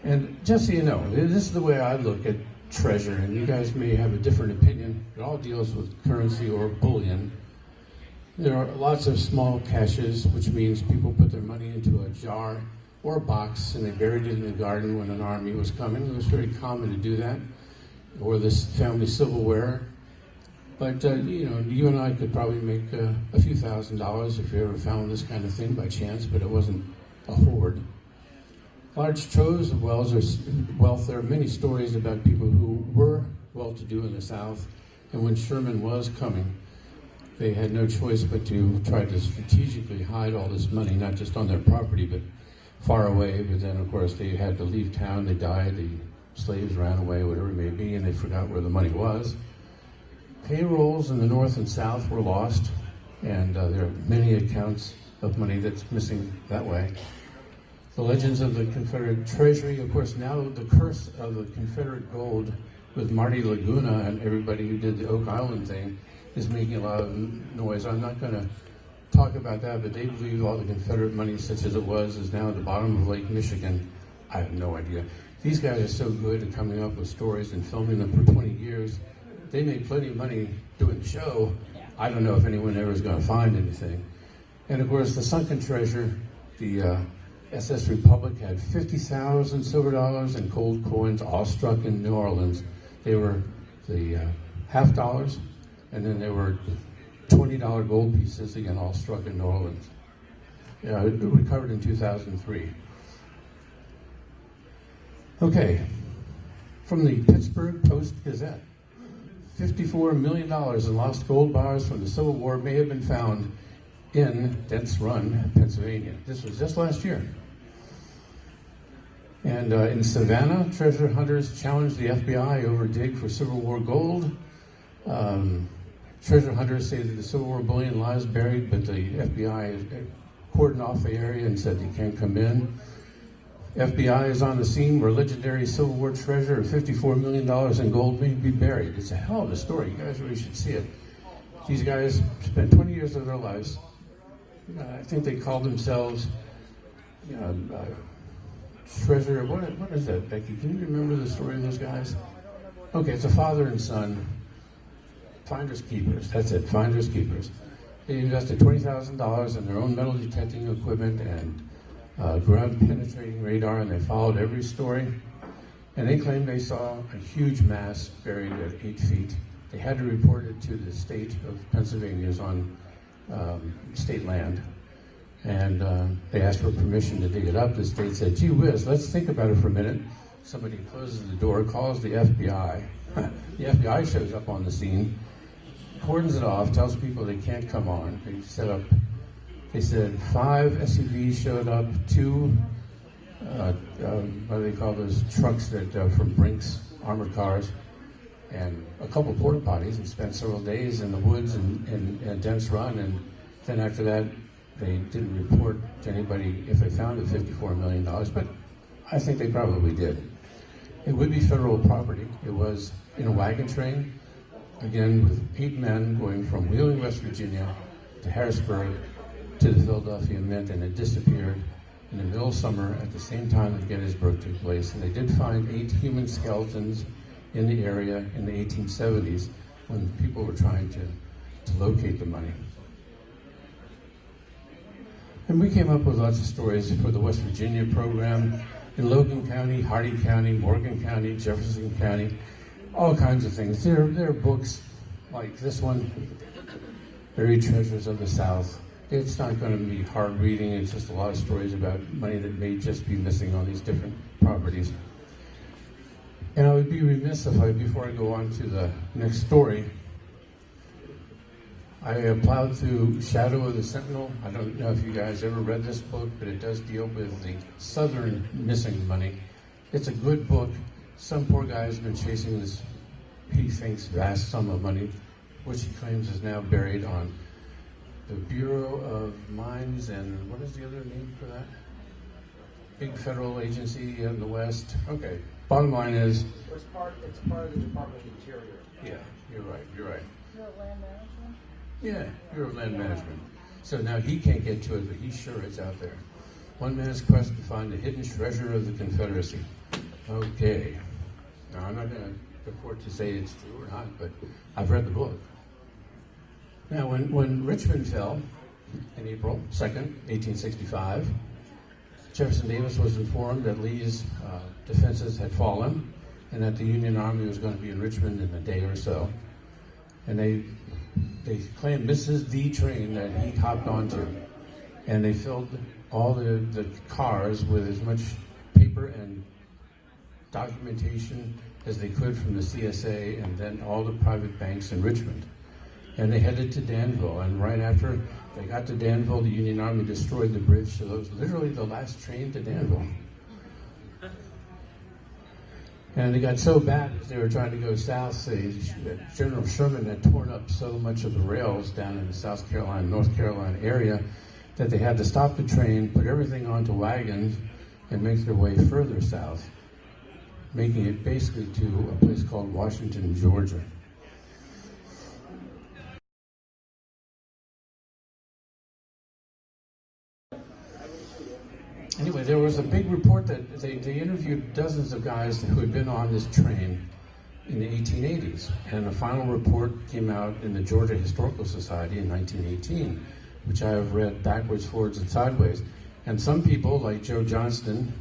And just so you know, this is the way I look at treasure, and you guys may have a different opinion. It all deals with currency or bullion. There are lots of small caches, which means people put their money into a jar or a box, and they buried it in the garden when an army was coming. It was very common to do that, or this family silverware. But, you and I could probably make a few $1,000s if we ever found this kind of thing by chance, but it wasn't a hoard. Large troves of wealth. There are many stories about people who were well-to-do in the South, and when Sherman was coming, they had no choice but to try to strategically hide all this money, not just on their property, but far away. But then, of course, they had to leave town. They died. The slaves ran away, whatever it may be, and they forgot where the money was. Payrolls in the North and South were lost, and there are many accounts of money that's missing that way. The legends of the Confederate treasury, of course, now the curse of the Confederate gold with Marty Laguna and everybody who did the Oak Island thing is making a lot of noise. I'm not going to talk about that, but they believe all the Confederate money, such as it was, is now at the bottom of Lake Michigan. I have no idea. These guys are so good at coming up with stories and filming them for 20 years. They made plenty of money doing the show. I don't know if anyone ever is going to find anything. And of course, the sunken treasure, the SS Republic had 50,000 silver dollars and gold coins, all struck in New Orleans. They were the half dollars, and then there were $20 gold pieces, again, all struck in New Orleans. It recovered in 2003. Okay, from the Pittsburgh Post-Gazette. $54 million in lost gold bars from the Civil War may have been found in Dent's Run, Pennsylvania. This was just last year. And in Savannah, treasure hunters challenged the FBI over a dig for Civil War gold. Treasure hunters say that the Civil War bullion lies buried, but the FBI cordoned off the area and said they can't come in. FBI is on the scene where legendary Civil War treasure of $54 million in gold may be buried. It's a hell of a story. You guys really should see it. These guys spent 20 years of their lives. I think they called themselves treasure. What is that, Becky? Can you remember the story of those guys? Okay, it's a father and son. Finders keepers. That's it. Finders keepers. They invested $20,000 in their own metal detecting equipment and ground-penetrating radar, and they followed every story. And they claimed they saw a huge mass buried at 8 feet. They had to report it to the state of Pennsylvania, is on state land. And they asked for permission to dig it up. The state said, gee whiz, let's think about it for a minute. Somebody closes the door, calls the FBI. The FBI shows up on the scene, cordons it off, tells people they can't come on. They said 5 SUVs showed up, 2, what do they call those trucks that from Brinks, armored cars, and a couple porta potties, and spent several days in the woods and Dent's Run. And then after that, they didn't report to anybody if they found the $54 million, but I think they probably did. It would be federal property. It was in a wagon train, again with 8 men going from Wheeling, West Virginia to Harrisburg to the Philadelphia Mint, and it disappeared in the middle of summer at the same time that Gettysburg took place. And they did find 8 human skeletons in the area in the 1870s. when people were trying to locate the money. And we came up with lots of stories for the West Virginia program in Logan County, Hardee County, Morgan County, Jefferson County, all kinds of things. There are books like this one, Buried Treasures of the South. It's not going to be hard reading. It's just a lot of stories about money that may just be missing on these different properties. And I would be remiss if before I go on to the next story, I plowed through Shadow of the Sentinel. I don't know if you guys ever read this book, but it does deal with the Southern missing money. It's a good book. Some poor guy has been chasing this, he thinks, vast sum of money, which he claims is now buried on the Bureau of Mines and what is the other name for that? Big federal agency in the West. Okay, bottom line is... It's part of the Department of Interior. Yeah, you're right. Bureau of Land Management? Yeah, Bureau of Land Management. So now he can't get to it, but he's sure it's out there. One man's quest to find the hidden treasure of the Confederacy. Okay. Now, I'm not going to purport to say it's true or not, but I've read the book. Now, when Richmond fell in April 2nd, 1865, Jefferson Davis was informed that Lee's defenses had fallen and that the Union Army was going to be in Richmond in a day or so. And they claimed this is the train that he hopped onto. And they filled all the cars with as much paper and documentation as they could from the CSA and then all the private banks in Richmond. And they headed to Danville, and right after they got to Danville, the Union Army destroyed the bridge, so that was literally the last train to Danville. And it got so bad as they were trying to go south, General Sherman had torn up so much of the rails down in the South Carolina, North Carolina area that they had to stop the train, put everything onto wagons, and make their way further south, making it basically to a place called Washington, Georgia. Anyway, there was a big report that they interviewed dozens of guys who had been on this train in the 1880s, and a final report came out in the Georgia Historical Society in 1918, which I have read backwards, forwards, and sideways. And some people, like Joe Johnston,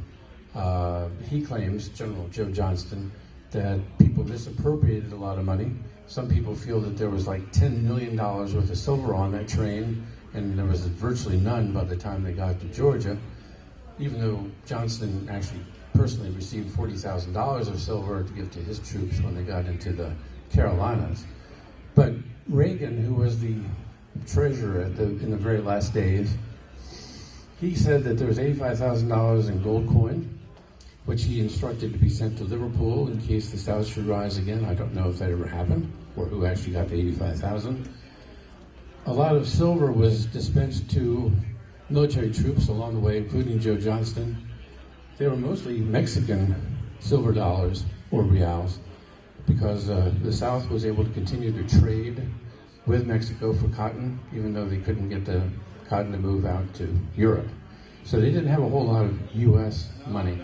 he claims, General Joe Johnston, that people misappropriated a lot of money. Some people feel that there was like $10 million worth of silver on that train, and there was virtually none by the time they got to Georgia, even though Johnston actually personally received $40,000 of silver to give to his troops when they got into the Carolinas. But Reagan, who was the treasurer in the very last days, he said that there was $85,000 in gold coin, which he instructed to be sent to Liverpool in case the South should rise again. I don't know if that ever happened, or who actually got the $85,000. A lot of silver was dispensed to military troops along the way, including Joe Johnston. They were mostly Mexican silver dollars or reals, because the South was able to continue to trade with Mexico for cotton, even though they couldn't get the cotton to move out to Europe. So they didn't have a whole lot of U.S. money,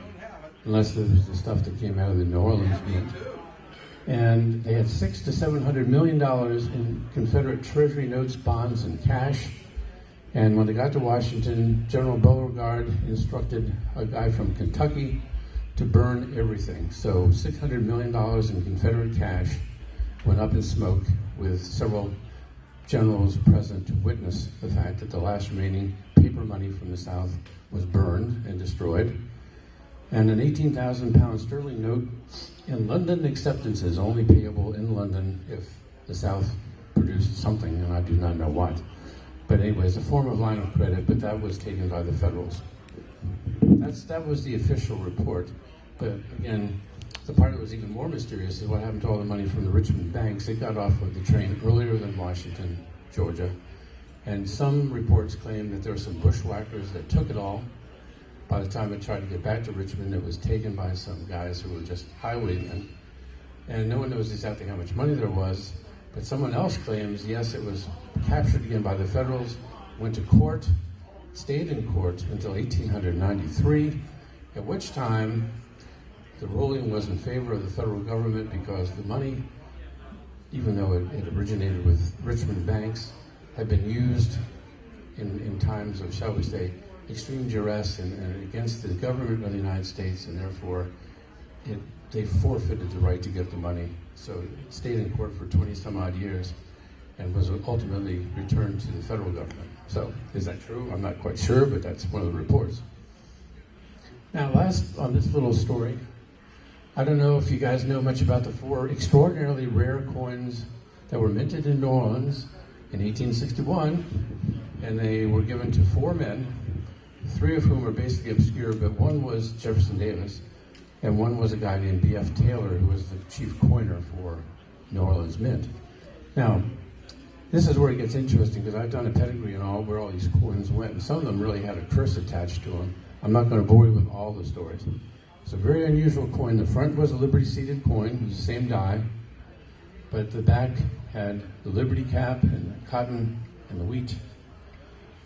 unless there was the stuff that came out of the New Orleans Mint. And they had $600 to $700 million in Confederate Treasury notes, bonds, and cash. And when they got to Washington, General Beauregard instructed a guy from Kentucky to burn everything. So $600 million in Confederate cash went up in smoke, with several generals present to witness the fact that the last remaining paper money from the South was burned and destroyed. And an 18,000 pound sterling note in London acceptances, only payable in London if the South produced something, and I do not know what. But anyways, a form of line of credit, but that was taken by the Federals. That was the official report. But again, the part that was even more mysterious is what happened to all the money from the Richmond banks. It got off of the train earlier than Washington, Georgia. And some reports claim that there were some bushwhackers that took it all. By the time it tried to get back to Richmond, it was taken by some guys who were just highwaymen. And no one knows exactly how much money there was. But someone else claims, yes, it was captured again by the Federals, went to court, stayed in court until 1893, at which time the ruling was in favor of the federal government because the money even though it originated with Richmond banks, had been used in times of, shall we say, extreme duress and against the government of the United States, and therefore they forfeited the right to get the money. So it stayed in court for 20 some odd years and was ultimately returned to the federal government. So is that true? I'm not quite sure, but that's one of the reports. Now, last on this little story, I don't know if you guys know much about the 4 extraordinarily rare coins that were minted in New Orleans in 1861, and they were given to 4 men, 3 of whom are basically obscure, but one was Jefferson Davis, and one was a guy named B.F. Taylor, who was the chief coiner for New Orleans Mint. Now, this is where it gets interesting, because I've done a pedigree and all where all these coins went, and some of them really had a curse attached to them. I'm not going to bore you with all the stories. It's a very unusual coin. The front was a Liberty-seated coin, it was the same die, but the back had the Liberty cap and the cotton and the wheat.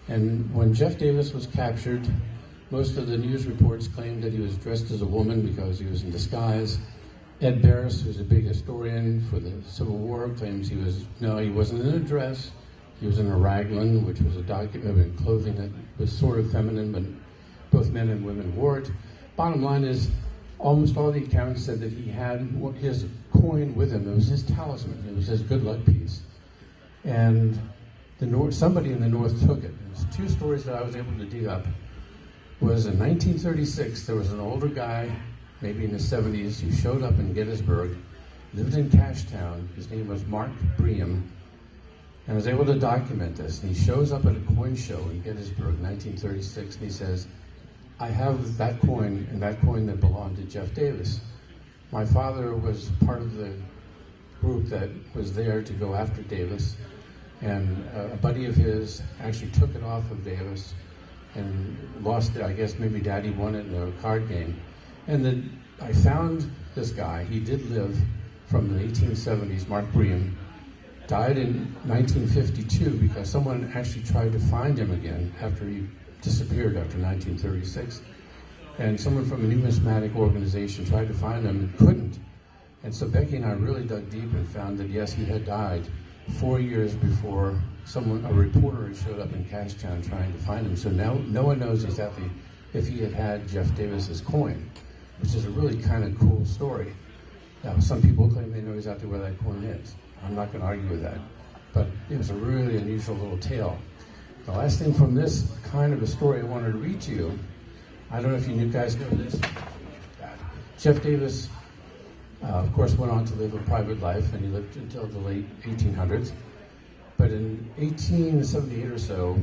And when Jeff Davis was captured, most of the news reports claimed that he was dressed as a woman because he was in disguise. Ed Barris, who's a big historian for the Civil War, claims he wasn't in a dress. He was in a raglan, which was clothing that was sort of feminine, but both men and women wore it. Bottom line is, almost all the accounts said that he had his coin with him. It was his talisman. It was his good luck piece. And somebody in the North took it. There's 2 stories that I was able to dig up. Was in 1936, there was an older guy, maybe in his 70s, who showed up in Gettysburg, lived in Cashtown. His name was Mark Bream, and was able to document this. And he shows up at a coin show in Gettysburg, 1936, and he says, I have that coin, and that coin that belonged to Jeff Davis. My father was part of the group that was there to go after Davis, and a buddy of his actually took it off of Davis and lost it. I guess maybe Daddy won it in a card game. And I found this guy. He did live from the 1870s, Mark Bream. Died in 1952 because someone actually tried to find him again after he disappeared after 1936. And someone from a numismatic organization tried to find him and couldn't. And so Becky and I really dug deep and found that, yes, he had died 4 years before a reporter had showed up in Cashtown trying to find him. So now no one knows exactly if he had Jeff Davis's coin, which is a really kind of cool story. Now, some people claim they know exactly where that coin is. I'm not going to argue with that, but it was a really unusual little tale. The last thing from this kind of a story I wanted to read to you, I don't know if you guys know this. Jeff Davis, of course, went on to live a private life, and he lived until the late 1800s. But in 1878 or so,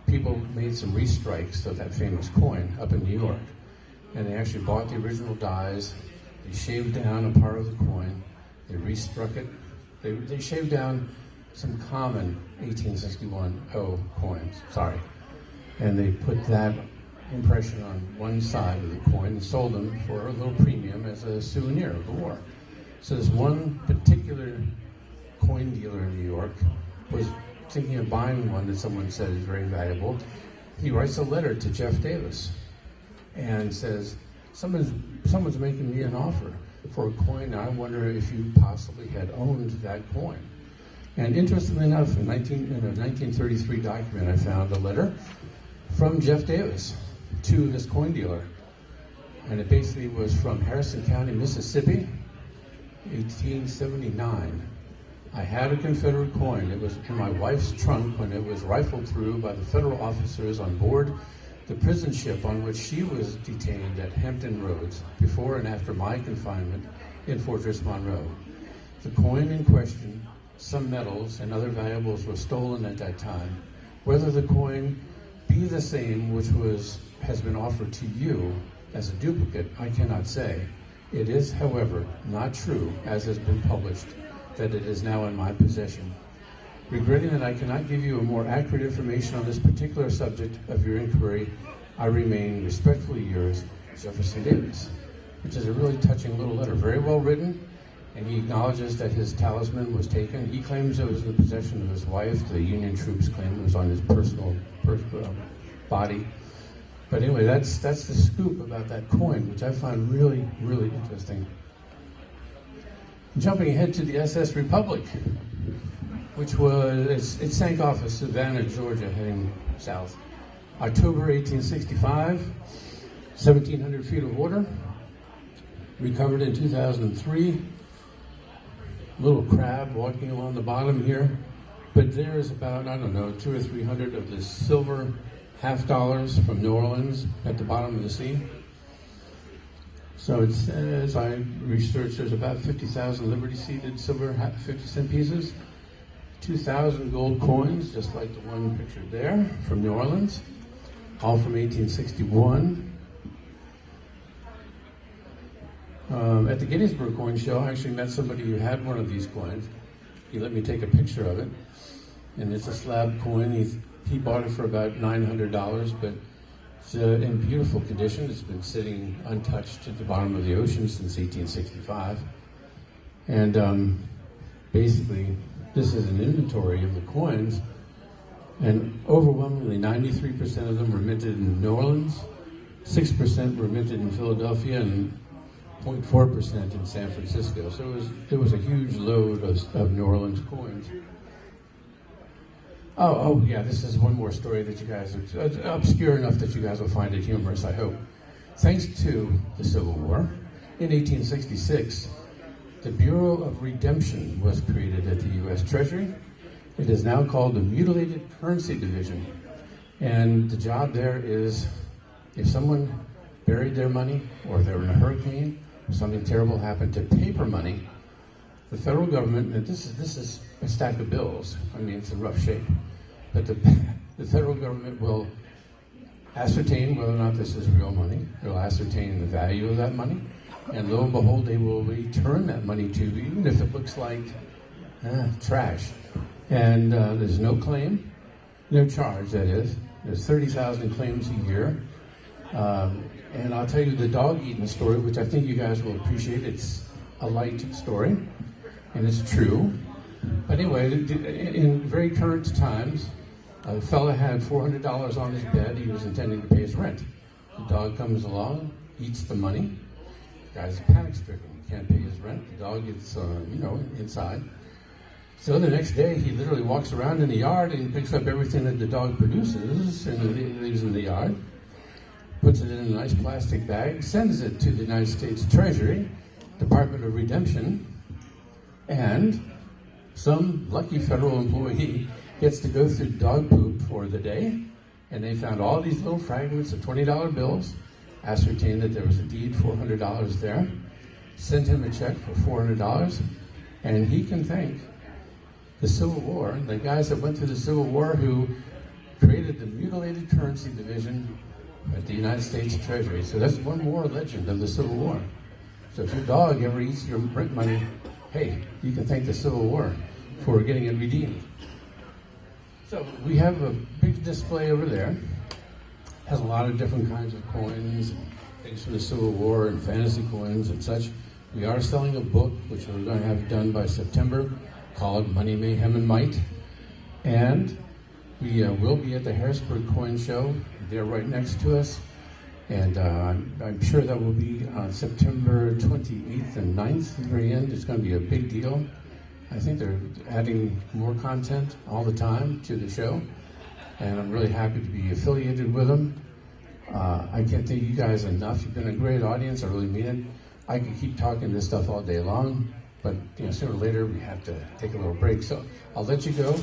people made some restrikes of that famous coin up in New York. And they actually bought the original dies, they shaved down a part of the coin, they restruck it, they shaved down some common 1861 coins, and they put that impression on one side of the coin and sold them for a little premium as a souvenir of the war. So this one particular coin dealer in New York was thinking of buying one that someone said is very valuable. He writes a letter to Jeff Davis and says, someone's making me an offer for a coin, and I wonder if you possibly had owned that coin. And interestingly enough, in a 1933 document, I found a letter from Jeff Davis to this coin dealer. And it basically was from Harrison County, Mississippi, 1879. I had a Confederate coin. It was in my wife's trunk when it was rifled through by the federal officers on board the prison ship on which she was detained at Hampton Roads before and after my confinement in Fortress Monroe. The coin in question, some metals and other valuables were stolen at that time. Whether the coin be the same which has been offered to you as a duplicate, I cannot say. It is, however, not true, as has been published, that it is now in my possession. Regretting that I cannot give you a more accurate information on this particular subject of your inquiry, I remain respectfully yours, Jefferson Davis, which is a really touching little letter, very well written, and he acknowledges that his talisman was taken. He claims it was in the possession of his wife. The Union troops claim it was on his personal body. But anyway, that's the scoop about that coin, which I find really, really interesting. Jumping ahead to the SS Republic, which was, it sank off of Savannah, Georgia, heading south. October 1865, 1,700 feet of water. Recovered in 2003. Little crab walking along the bottom here. But there's about, I don't know, 200 or 300 of the silver $half from New Orleans at the bottom of the sea. So it says, I researched, there's about 50,000 Liberty-seeded silver 50-cent pieces, 2,000 gold coins, just like the one pictured there, from New Orleans, all from 1861. At the Gettysburg Coin Show, I actually met somebody who had one of these coins. He let me take a picture of it, and it's a slab coin. He bought it for about $900, but it's in beautiful condition. It's been sitting untouched at the bottom of the ocean since 1865. And basically, this is an inventory of the coins, and overwhelmingly 93% of them were minted in New Orleans, 6% were minted in Philadelphia, and 0.4% in San Francisco. So it was a huge load of New Orleans coins. Oh yeah, this is one more story that you guys, obscure enough that you guys will find it humorous, I hope. Thanks to the Civil War, in 1866, the Bureau of Redemption was created at the U.S. Treasury. It is now called the Mutilated Currency Division. And the job there is, if someone buried their money, or they were in a hurricane, or something terrible happened to paper money, the federal government, and this is a stack of bills, I mean, it's in rough shape, but the federal government will ascertain whether or not this is real money. They'll ascertain the value of that money, and lo and behold, they will return that money to you, even if it looks like trash. And there's no claim, no charge, that is. There's 30,000 claims a year. And I'll tell you the dog-eating story, which I think you guys will appreciate. It's a light story, and it's true. But anyway, in very current times, a fella had $400 on his bed. He was intending to pay his rent. The dog comes along, eats the money. The guy's panic-stricken. He can't pay his rent. The dog gets, inside. So the next day, he literally walks around in the yard and picks up everything that the dog produces and leaves in the yard, puts it in a nice plastic bag, sends it to the United States Treasury, Department of Redemption, and some lucky federal employee gets to go through dog poop for the day, and they found all these little fragments of $20 bills, ascertained that there was indeed $400 there, sent him a check for $400, and he can thank the Civil War, the guys that went through the Civil War who created the Mutilated Currency Division at the United States Treasury. So that's one more legend of the Civil War. So if your dog ever eats your rent money, hey, you can thank the Civil War for getting it redeemed. So we have a big display over there. Has a lot of different kinds of coins, things from the Civil War and fantasy coins and such. We are selling a book, which we're going to have done by September, called Money, Mayhem, and Might. And we will be at the Harrisburg Coin Show. They're right next to us. And I'm sure that will be on September 28th and 9th, at the very end. It's going to be a big deal. I think they're adding more content all the time to the show. And I'm really happy to be affiliated with them. I can't thank you guys enough. You've been a great audience. I really mean it. I could keep talking this stuff all day long, but sooner or later we have to take a little break. So I'll let you go.